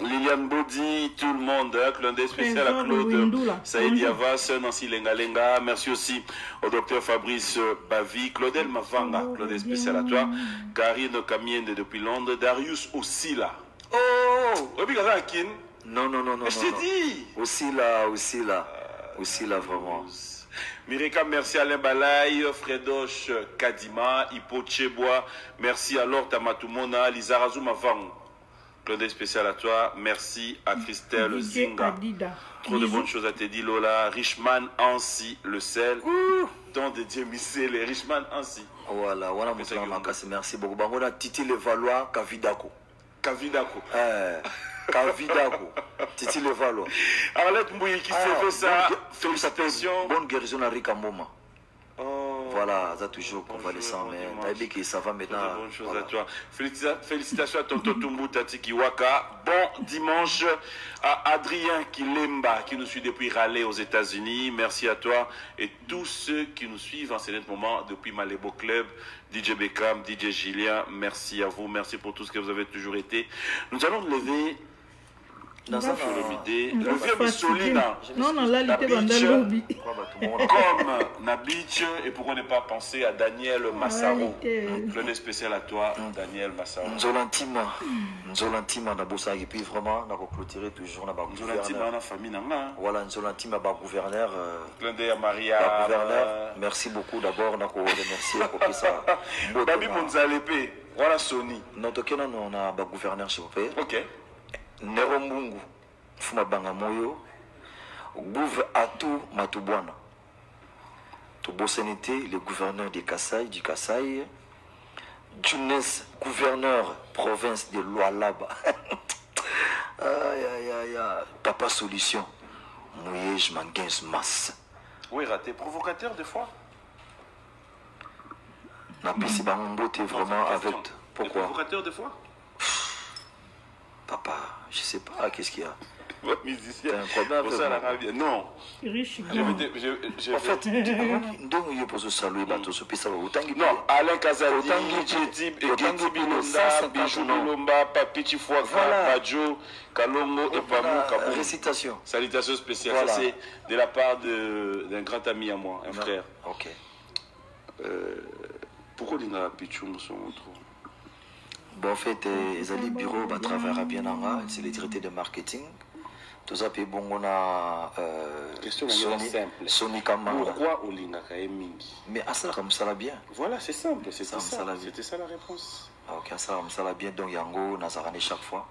Liliane Bodi, tout le monde, clin d'œil spécial à Claude Saïd Yavas, Nancy Lengalenga. Merci aussi au docteur Fabrice Bavi, Claudel Mavanga, clin d'œil spécial à toi, Karine Kamiende depuis Londres, Darius Osila. Oh, Obigazakin. Non. Je t'ai dit. Aussi là, vraiment. Mireka, merci à Alain Balay, Fredoche Kadima, Hippo Chebois, merci à Laure Tamatumona, Lisa Razuma Vang. Clin d'œil spécial à toi. Merci à Christelle Zinga. Trop de bonnes choses à te dire, Lola. Richman Ansi, le sel. Don de Dieu Missé, les Richman Ansi. Voilà, merci beaucoup. On a Titi Le Valois, Kavidako. Kavidako, Titi Le Valois. Arlette Mbouyi qui s'est fait ça. Félicitations. Bonne guérison à Rika Mboma. Voilà, ça toujours convalescent, mais t'as que ça va maintenant. Bonne chose à toi. Félicitations à Tonton Tumbu Tati Kiwaka. Bon dimanche à Adrien Kilemba qui nous suit depuis Raleigh aux États-Unis. Merci à toi et tous ceux qui nous suivent en ce moment depuis Malébo Club, DJ Beckham, DJ Julien. Merci à vous, merci pour tout ce que vous avez toujours été. Nous allons lever. Dans sa le vieux Missolina. Non, là, il était dans le lobby. Comme Nabitch, et pourquoi ne pas penser à Daniel Massaro. Plein spécial à toi, Daniel Massaro. Nzolantima, Nabosa, et puis vraiment, on a clôturé toujours la Nzolantima, la famille, voilà, Nzolantima, gouverneur. Plein de Maria. Gouverneur, merci beaucoup d'abord, on a remercié pour ça. Babi Monzalepe, voilà Sony. Notre on a gouverneur, s'il vous plaît. Ok. Nero Mbungu Fuma Bangamoyo Gouv Atou Matubwana Tobosenité, le gouverneur du Kasaï Junes, gouverneur province de Lualaba. Papa Solution Mouyej Mangens Mas. Oui, raté, provocateur des fois. La piste, t'es vraiment avec. Pourquoi? Provocateur des fois? Papa, je sais pas, qu'est-ce qu'il y a? Musicien. T'as un problème Pour ça, l'Arabie. Non. Riche. En fait, donc il faut se saluer, bateau, se pisse autant qu'il non, Alain Kazadi, Getty Bilonda, Bijou Bilomba, Papi Chifuaka, Badjo, Kalongo et Pamou Kabou. Récitation. Salutation spéciale. Voilà. Ça, c'est de la part d'un grand ami à moi, un frère. Ok. Pourquoi il y a Pichou, son autre? Bon, en fait, ils ont des bureaux à travers Abiananga, c'est les traités de marketing. Tout ça, puis bon, on a question simple. Sony Kamara. Pourquoi Olinga Kaemingi? Mais Asala Kamsala bien. Voilà, c'est simple, c'était ça. Samsala C'était ça la réponse. Ah, ok, Asala Kamsala bien, donc Yango, Nazarane chaque fois.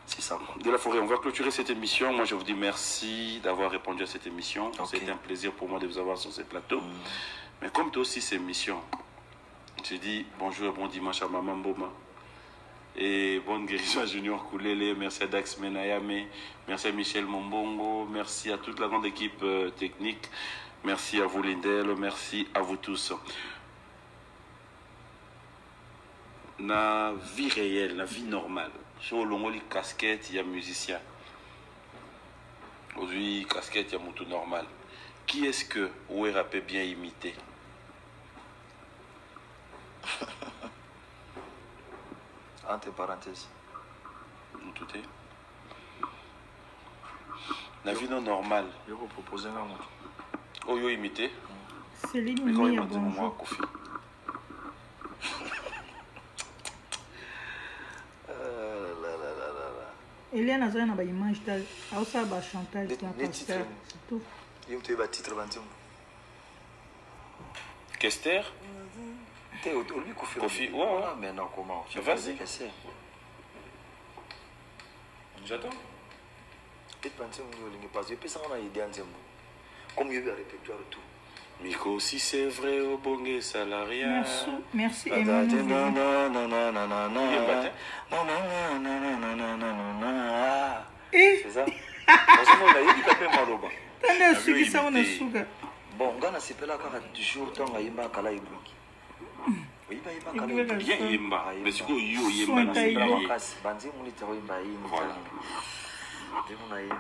C'est ça. Quoi. De la forêt, on va clôturer cette émission. Moi, je vous dis merci d'avoir répondu à cette émission. Okay. C'était un plaisir pour moi de vous avoir sur ce plateau. Mais comme toi aussi, c'est émission, je dis bonjour et bon dimanche à Maman Boma. Et bonne guérison à Junior Koulele, merci à Dax Menayame, merci à Michel Mombongo, merci à toute la grande équipe technique, merci à vous Lindel, merci à vous tous. La vie réelle, la vie normale, sur le casquette, il y a musicien. Aujourd'hui, casquette, il y a moto normal. Qui est-ce que Ouera peut bien imiter? Entre parenthèses. Tout est. La vie non normale. Je vais vous proposer un mot. Oh, yo imité. Céline Mais quand il Mia, m'a dit, moi, bonjour. Kofi. Eliane aza na ba image ta aosa ba chantage na Les pasteur titres. c'est tout. Il y a un titre bantim. Kester. T'es au lui Kofi. Kofi, ouais. Mais non, comment? Vas-y. J'attends. Peut-être bantim il pas. Je peux ça on a idée en comme il y a un répertoire tout. Miko, si c'est vrai au bonge salariat. Merci Non, Emmanuel. non, non, non, non, non, non, non. Il est battu. Non, non, non, non, non, non, non, non, non. Eh, C'est ça. Parce que on a eu quand même maloba. tanda suki sa ona suka. Bon, ngana sepela kaka toujours tonga yimba kala ibu. Oui, ba yimba kala ibu. Bien Yemba. Mais c'est quoi yo Yemba Soin na taillé. Sibili. Kasi banzi muni tero yimba yi ni Voilà. tani. Demo na yimba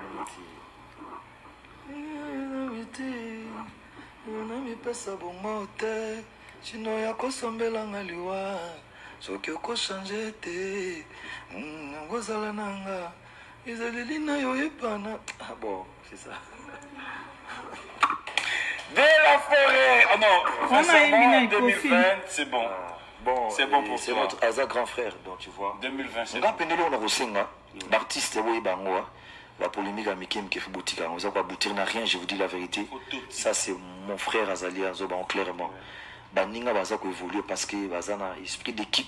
miti. Una mi pesa bongo te. Chino ya kosombela ngaliwa. Soki okochange te. Ngozala nanga. Ezaleli na yo epana. Ah bon, c'est ça. De la forêt. Oh non. On a Sincèrement, éliminé Kofi. 2020, c'est bon. Bon, C'est bon pour c'est toi. votre Asa grand frère, donc tu vois. 2020, c'est Nga bon. pendelo na kosenga l'artiste oui bango la polémique à Mikem qui fait boutique on va boutir n'a rien je vous dis la vérité ça c'est mon frère Azali Azoba clairement baninga baza ko évoluer parce que bazana esprit d'équipe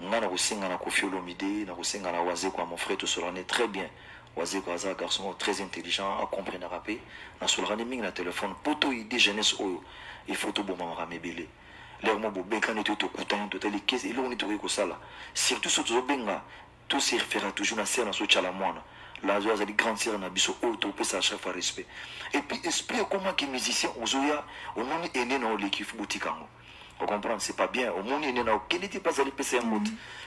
nga na kosenga na Koffi Olomide na kosenga na Wazé quoi mon frère tout cela est très bien Wazé quoi un garçon très intelligent à comprendre rapper na cela mingi na téléphone poto idée jeunesse oyo il faut tout bon ramebele l'air mo bobeka ne to kutan to tele kesi ilo ni to ko sala surtout so to benga tout se réfère toujours na ser na so chala mwana la joie de grande sœur na biso auto peut ça chaque fois respect et puis esprit comment que musicien ozoya au monde ene na l'équipe boutikango vous comprenez c'est pas bien au monde ene na quel était pas aller PC mot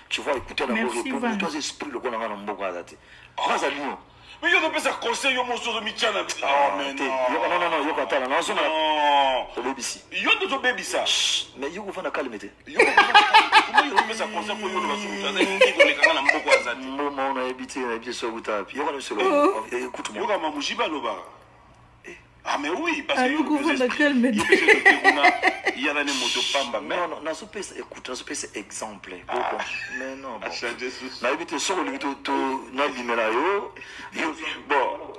tu vois écouter la voix répondre toi esprit le kona na mboka date grâce à lui Mais yo ne peux pas conseiller yo monso de Michana. Oh mais non. Non yo katala na so na Non. BBC Yo ne to baby ça. mais yo ko fana calmete Yo comment yo peut ça conseiller pour yo de baso. Ça c'est qui les kana mboko azati. moi on a habité sur Utapi yo kana solo écoute-moi Yo kama mushiba loba. Ah mais oui parce Ah, que nous couvrons de calme. il y a des motos pamba mais non na so pesa écoute na so pesa exemple mais non bon a changé sous. na habité sur le to na bimela yo Bon.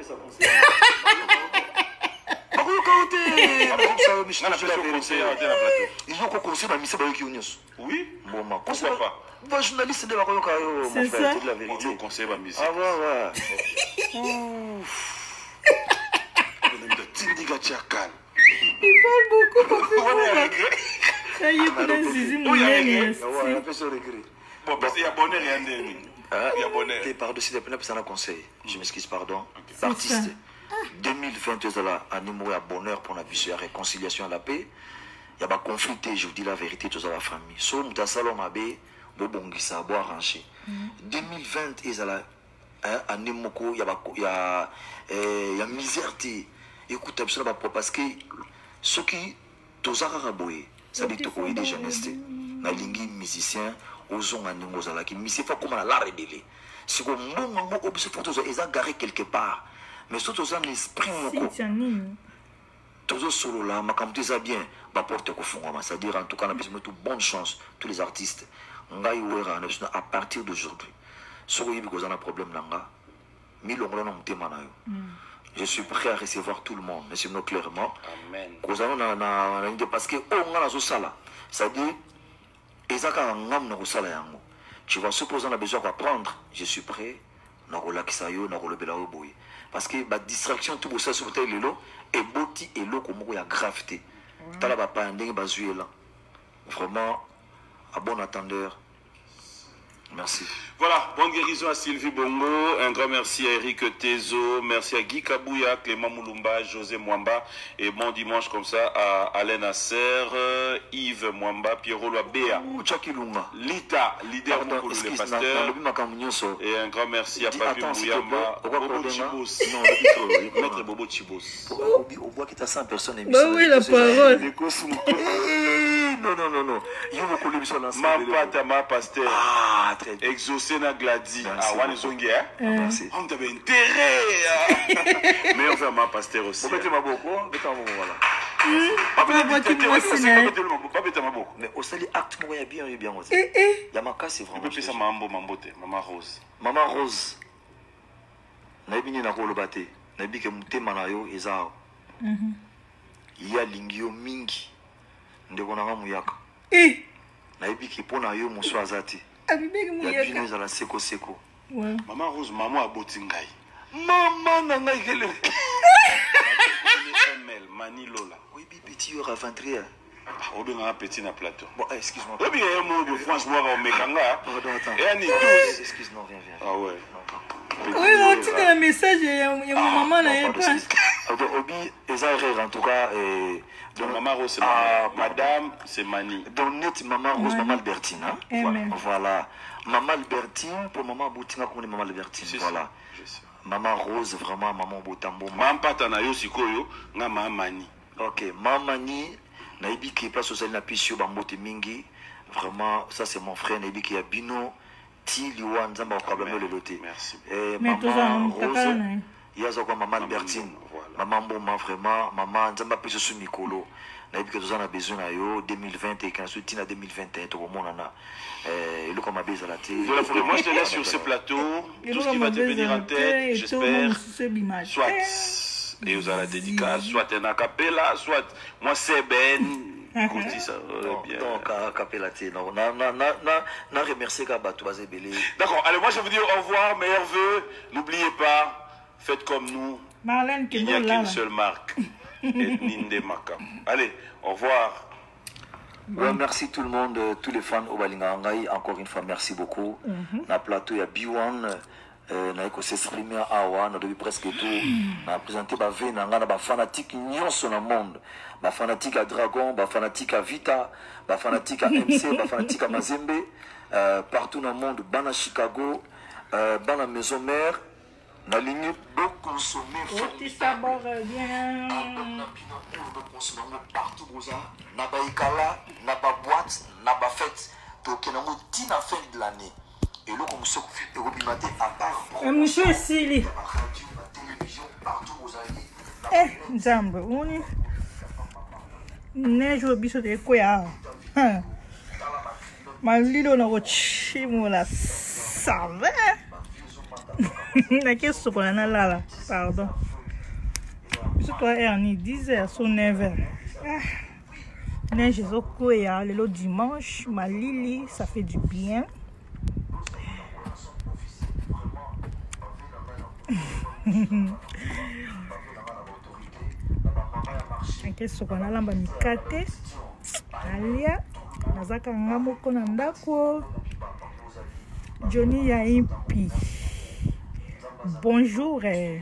Michel, On a fait le conseil à la plateau. ils ont conseillé ma mission avec Yunus. Oui. Bon, ma Pourquoi pas? Bah, journaliste de la Royoka, C'est mon frère, ça. c'est la On vérité. nous conseille ma musique. Ah, ouais. Il parle beaucoup pour ça y est kuna zizi munene Ouais, un peu sur regret. Bon, parce qu'il y a bonheur et un dernier. Il y a bonheur. T'es pardon, s'il te plaît, c'est un conseil. Je m'excuse, pardon. C'est L'artiste, ça. 2022, là, animé à bonheur pour la vie, à réconciliation, à la paix. y a pas conflit, je vous dis la vérité, tous la famille. So muta salon mabe, bo bongisa, bo arranger. 2020 ezala année moko y a misère té. Écoute absolument pas parce que ceux qui tozara raboye, ça dit to aider jeunesse. Na lingi musicien ozonga ningo zala ki misi fa comme la rebelle. Si ko mbongo obse photo eza garé quelque part. Mais surtout ça l'esprit moko. Toujours solo là, ma comme ça bien, ba porte ko fongoma, c'est-à-dire en tout cas on a besoin de bonne chance tous les artistes. Ngai wera à partir d'aujourd'hui. Soko yibi ko za na problème nanga. Mi longolo na mutema na yo. Je suis prêt à recevoir tout le monde, mais c'est nous clairement. Amen. Parce que on a sala, c'est-à-dire ezaka ngam na sala yango. Tu vas supposer on a besoin d'apprendre, je suis prêt. Na relaxa yo, na rolobela o boy. Parce que la distraction tout ça sur le lelo et boti et lo comme il y a gravité. Tala ba pa ndenge bazué là. Vraiment à bon attendeur. Merci. Voilà, bonne guérison à Sylvie Bongo, un grand merci à Eric Tezo, merci à Guy Kabouya, Clément Moulumba, José Mwamba, et bon dimanche comme ça à Alain Nasser, Yves Mwamba, Pierrot Loabea, Lita, leader Moulou, le pasteur, et un grand merci à Papi Mouyamba, Bobo Chibos, Maître Bobo Chibos. Au bois qui t'a 100 personnes. Bah oui, la parole. Non. Ma pasteur. Ah, très bien. Exaucé na gladi. Ah, on est zongué, hein? Merci. On t'avait intérêt. Mais on fait ma pasteur aussi. Vous mettez ma boque, mettez ma boque, voilà. Mais au sali acte, moi, il y a bien aussi. Il y a ma casse, c'est vraiment. Je peux faire ça, Maman Rose. Maman Rose. Naibini na kolo bate. Naibi ke mutema na yo ezao. Il y a lingio mingi. Ndeko na muyaka. Naibi ke pona yo muso azati. Ya bino za la seko. Maman Rose, maman a botingai. Maman na ngai kele. ML Manilola. Oui, petit yo rafantria. On donne un petit na plateau. Bon, excuse-moi. Oui, bien un mot de franchement on mekanga. Pardon, attends. Et Annie, excuse-moi, viens. Ah ouais. Oui, on dit dans le message, il y a mon maman là, il pas. Donc, Obi, en tout cas, donc, Maman Rose, c'est Madame, c'est Mani. Donc, net, Maman Rose, Maman Albertine. Hein? Voilà. Maman Albertine, pour Maman Boutina, comme Maman Albertine. Voilà. Maman Rose, vraiment, Maman Botambo. Maman Patana, yo, Sikoyo, Maman Mani. Ok, Maman Mani, Naibi qui est pas social, na pisio, Bambote Mingi. Vraiment, ça, c'est mon frère, Naibi qui est Bino. Ti liwan zamba problème le loté. Merci. Maman Rose, il y a quoi Maman Albertine. Maman Mboma vraiment, Maman zamba pese sous Mikolo. Na que tous on a besoin na yo 2020 et quand suite na 2021 tout le monde en a. Et le comme a besoin la télé. Voilà, moi je te laisse sur ce plateau. Tout ce qui va te venir en tête, j'espère. Soit et vous allez la dédicace, soit un acapella, soit moi c'est Ben. Donc, na remercier Kabatou Bazebele. D'accord, allez, moi je vous dis au revoir, meilleurs vœux. N'oubliez pas, faites comme nous. Marlène, il n'y a qu'une seule marque. Ninde Maka. Allez, au revoir. Ouais, merci tout le monde, tous les fans au Balingangai. Encore une fois, merci beaucoup. Na plateau, il y a B1. Na eko s'exprimer awa na depuis presque tout na présenter ba vena nga na ba fanatique nyonso na monde ba fanatique à Dragon ba fanatique à Vita ba fanatique à MC ba fanatique à Mazembe partout dans le monde bana Chicago bana Maison Mère na ligne beaucoup consommer partout boza na ba ikala na ba boîte na ba fête to kenango tina fin de l'année. Et là, comme ça, on peut mater à part. Monsieur Sili. Nzambe, on est. Neige au biso de quoi? Malilo na rochimo la save. Na qu'est-ce qu'on a là? Pardon. Biso toi Ernie 10h sur 9h. Neige au quoi? Le dimanche, Malili, ça fait du bien. Qu'est-ce qu'on a là bas mikate alia nazaka ngamoko na ndako Johnny Yaimpi bonjour et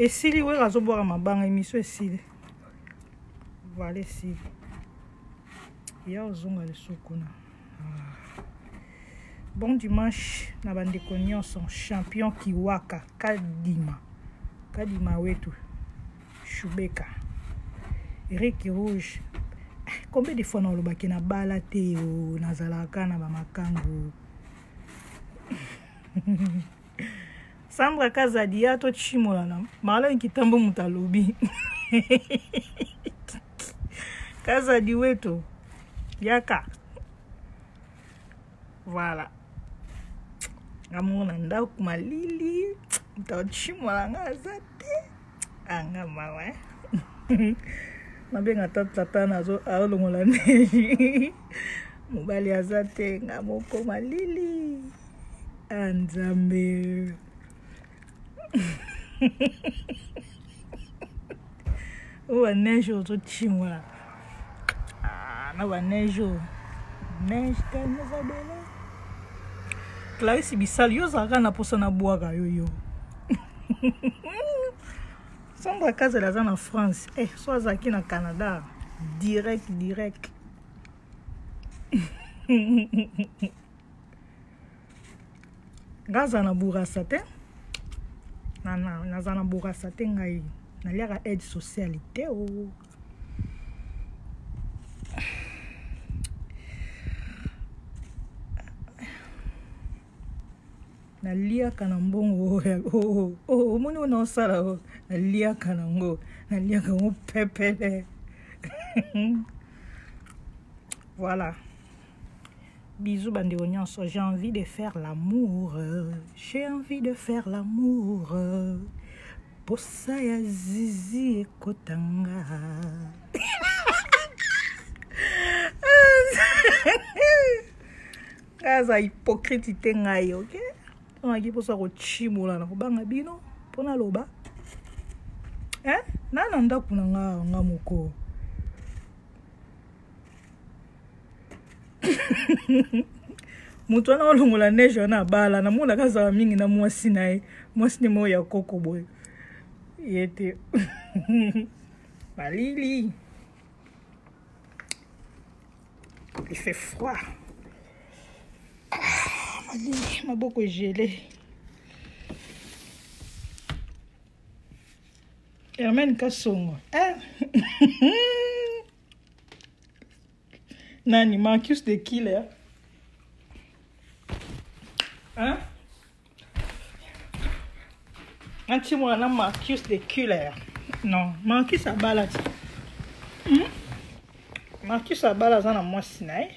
Sili we razo boire mabanga émission Sili Voilà ici. Il y a Ozonga le Sokuna. Bon dimanche, na bande konyon son champion Kiwaka, Kadima wetu, Shubeka, Eric Rouge. Combien de fois on lobaki na balate o nazalaka na ba makango. Sambra Kazadia to chimolana, mala nkitambo mutalobi. Kazadi wetu, yaka. Voilà. Amona ndako malili, mtachimwa nga zate. Anga mawa. Mabenga tata nazo alongola neji. Mobali azate nga moko malili. Anzambe. Owa nejo to chimwa. Na wa nejo. Neige calme Isabella. Clarisse Bissal, yo zaka na posa na boaka yo. Sandra Kaza la en France. So azaki na Canada. Direct. Gaza na burasa te. Na zana burasa te ngai. Na liaka aide socialité o. Na lia kanambongo moni ona osala na lia kanango na lia kango pepele. Voilà, bisous bande nyonso. J'ai envie de faire l'amour, posa ya zizi ekotanga. Kaza hypocrite ngai, ok? On a dit pour ça que chimola na kubanga bino pona loba. Nana ndaku na nga moko. Mutu wana olongola neige na bala na mona kaza mingi na mwasi nae. Mwasi ni mo ya koko boy. Yete. Malili. Il fait froid. M'a beaucoup gelé. Hermène Kassongo. Nani, Marcus the Killer. Anti-moi, là, Marcus the Killer. Non, Marcus a baladé. Marcus a baladé dans moi, Sinaï.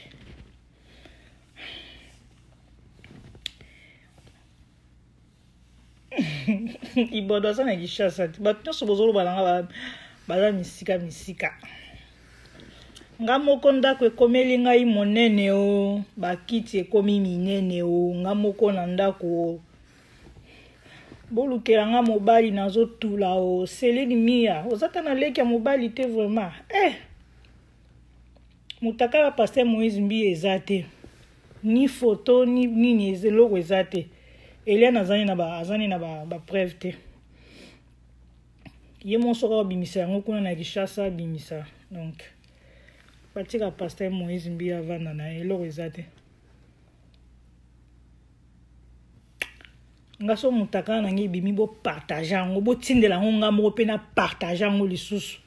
Ibodo sana gishasa but no sobozolo balanga bala misika nga moko ndako ekomeli ngai monene o bakiti ekomi minene o nga moko na ndako bolukela nga mobali nazotula o Céline Mia ozata na leki ya mobali te vraiment mutaka ba pasteur Moïse Mbi ezate ni photo ni nini ezelo ezate. Elia nazani na ba preuve te. Ye mon soko bimisa ngokuna na Kishasa bimisa. Donc patika pasteur Moïse Mbi avana na elo ezate. Ngaso mutaka na ngi bimi bo partager ngo bo tindela nga moko pe na partager ngo lisusu.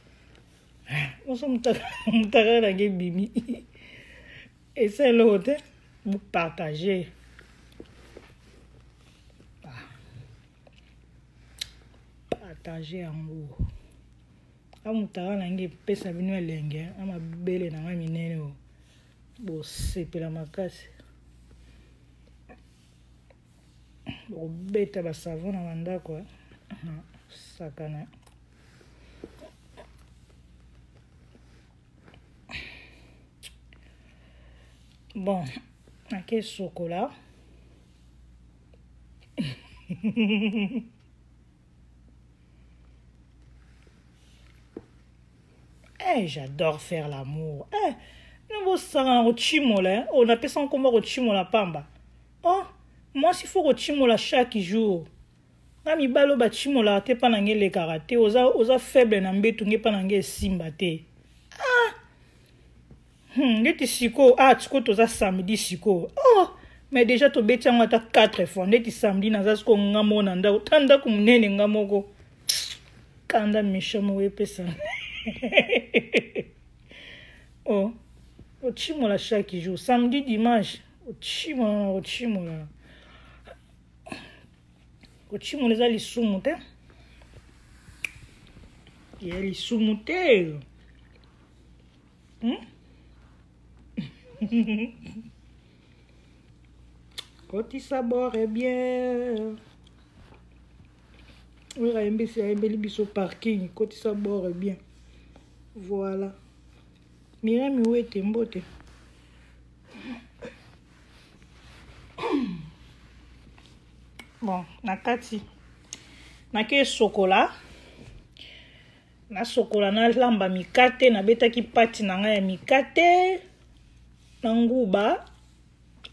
Ngaso mutaka na ngi bimi. Et c'est l'autre bo partager. Partager en haut. Amutara nangi pesa bino elenge ama bele na nga minene o. Bo sepela makasi. Bo beta ba savon na bandako. Sakana. Bon, quel chocolat. J'adore faire l'amour. On appelle ça comment chimola pamba. Oh, moi s'il faut chimola chaque jour. Ngami balo ba chimola te panange le karaté, oza faible na mbetu nge panange simba te. Neti siko, tiko toza samedi siko. Oh, mais déjà to beti yango ata 4 fois. Neti samedi naza siko ngamo na ndako. Tanda kumunene ngamoko. Kanda mishomo wepesa. Oh, ochimola chaque jour. Samedi, dimanche. Ochimola. Ochimola za lisumu te. Ya lisumu te. Côté sabor est bien. Oui, Raimbe biso parking. Côté sabor est bien. Voilà. Mirami où est mbote? Bon, nakati. Nake chocolat. Na chocolat na lamba mikate na betaki pati na nga ya mikate. Na nguba.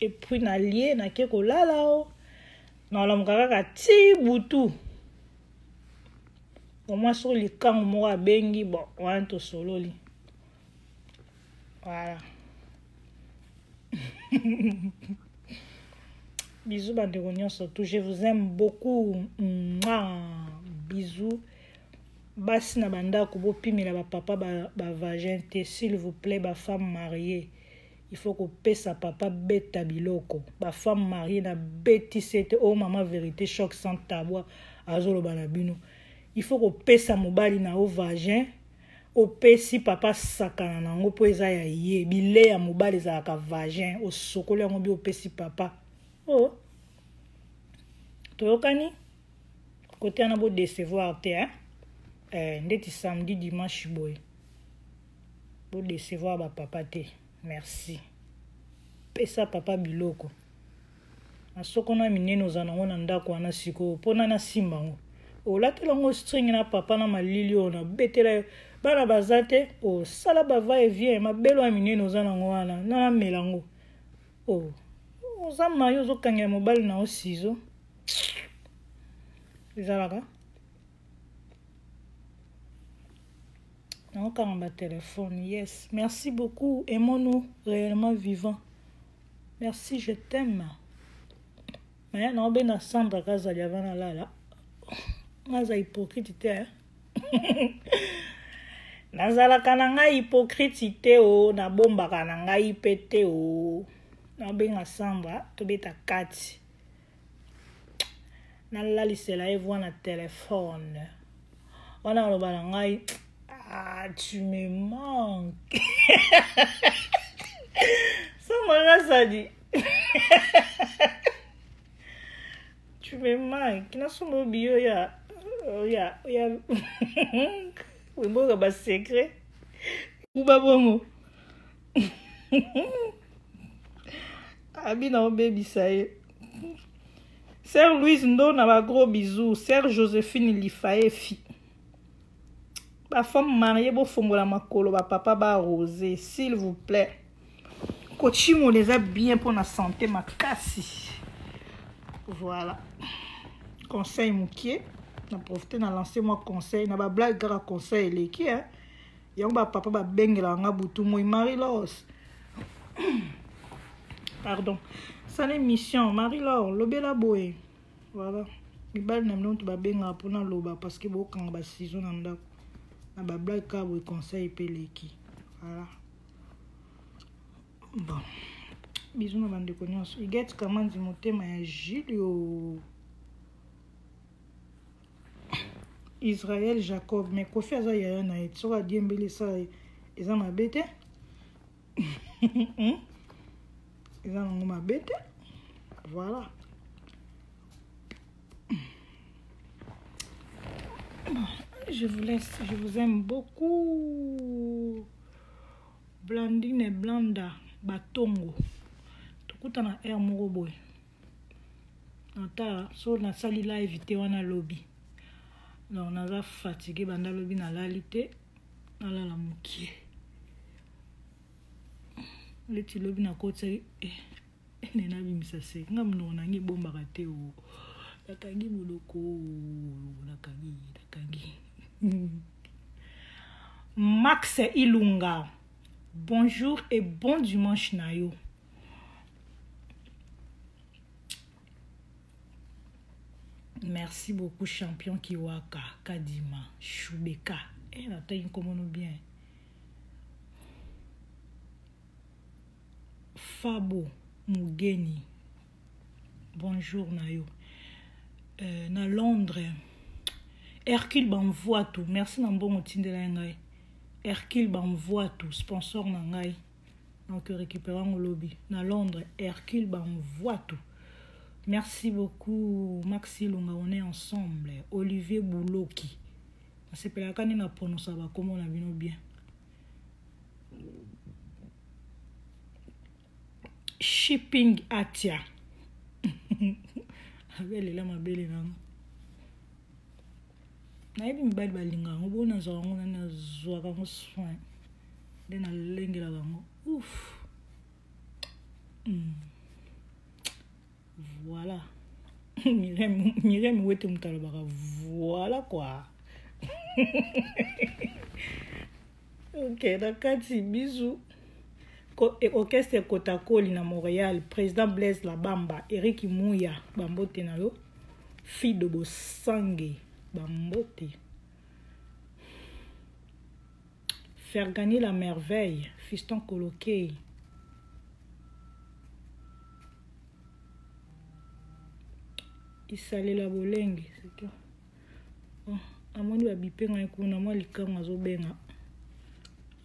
Et puis na lié na ke kolala o. Na la mukaka ti butu. Au moins sur les camps moi bengi bon, on to solo li. Voilà. Bisous bande de surtout, je vous aime beaucoup. Bisous. Basi na banda ko bo pimela ba papa ba vagin te s'il vous plaît ba femme mariée. Il faut que pesa papa beta biloko. Ba femme mariée na beti c'était oh maman vérité choc sans tabou azolo banabino. Il faut que pesa mobali na au vagin. O pesi papa sakana nango po eza ya ye bile ya mobali za ka vagin o sokole ngo bi o pesi papa. Oh. Toyokani côté na bo décevoir te hein. Ndeti samedi dimanche boy. Bo décevoir ba papa te. Merci. Pesa papa biloko. Asoko na mineno zana ngona ndako ana siko pona na simba ngo. O latela ngo string na papa na malili ona betela bana bazate o sala bava et vient ma belo a mineno zana ngo wana na melango. Oh. Oza mayo zo kangela mobile na o sizo. Izalaka. Non, quand ma téléphone, yes. Merci beaucoup. Aimons-nous réellement vivants. Merci, je t'aime. Mais non, ben ensemble, à cause de la là. Naza hypocrite, Nazala kananga hypocrite o na bomba kananga ipete o. Na ben ensemble, to beta kati. Na la lisela e voix na téléphone. On a le balangai. Ah, tu me manques. Ça m'a ça dit. Tu me manques. N'a son bio ya. Oui, bon, bah secret. Ou bah bon. Abi na baby ça y est. Sœur Louise Ndo na ba gros bisous. Sœur Joséphine Lifaye fi. Ba femme mariée bo fongola makolo ba papa ba rosé s'il vous plaît. Coachimo les a bien pour la santé makasi. Voilà. Conseil moukié. Na profiter na lancer moi conseil na ba blague gara conseil les qui hein. Yang ba papa ba bengela nga butu moi Marie-Laure. Pardon. Ça l'émission Marie-Laure lobela boy. Voilà. Ibal na mnon to ba benga pour na loba parce que bo kanga ba saison na ndako. Na ba blague ka bo conseil peleki. Voilà. Bon. Bisous na bande connaissance. Il get comment dit motema ya Julio. Israël Jacob mais Kofi aza ya na et so a diembele ça eza mabete. Eza na mabete. Voilà. Je vous laisse, je vous aime beaucoup. Blandine et Blanda Batongo. Tukuta na air moko boy. Nata so na sali live te wana lobby. Non, on a fatigué banda lobby na lalité. Na la mukie. Le ti lobby na côté nena bimisa se. Ngam no na ngi bomba kate o. Nakangi muloko nakangi. Max Ilunga. Bonjour et bon dimanche Nayo. Merci beaucoup champion Kiwaka, Kadima, Shubeka. Eh, la taille comment nous bien. Fabo Mugeni. Bonjour Nayo. Na Londres. Hercule m'envoie tout. Merci Nambo Tindela Ngai. Hercule m'envoie tout. Sponsor Nangai. Donc récupérons au lobby. Na Londres. Hercule m'envoie tout. Merci beaucoup Maxi Lunga. On est ensemble. Olivier Bouloki. C'est pas la canne na prononce ba comment on a vu bien. Shipping Atia. Abele la mabele nango. Na yebi mbali balinga ngo bona zo ngo na zo ka ngo soin. De na lengela ngo. Ouf. Voilà. Mirem wete mutalo baka voilà quoi. OK, dakati bisous. Orchestre Kotakoli na Montréal, président Blaise Labamba, Eric Mouya, Bambote Nalo, fille de Bosangue, Bambote. Faire gagner la merveille, fiston coloqué. Isale la bolenge, c'est que. Oh, amoni ba bipenga kuna moi likanga zo benga.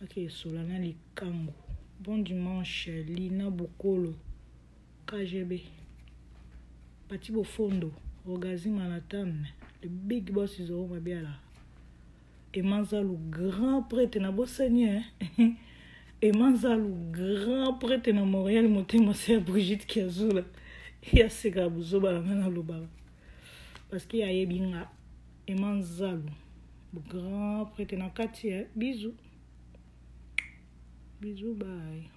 OK, solana likango. Bon dimanche, Lina Bukolo, KGB, Pati Bofondo, Rogazi Manhattan, le big boss is au Mabiala. Et Manzalou, grand prêtre na Bossania. Et Manzalou, grand prêtre na Montréal, monté ma sœur Brigitte Kiazoula. Il y a ce gars Bouzo Balamana Lobala. Parce qu'il y a Yebinga. Et Manzalou, grand prêtre na Katia. Bisous. Bisous, bye.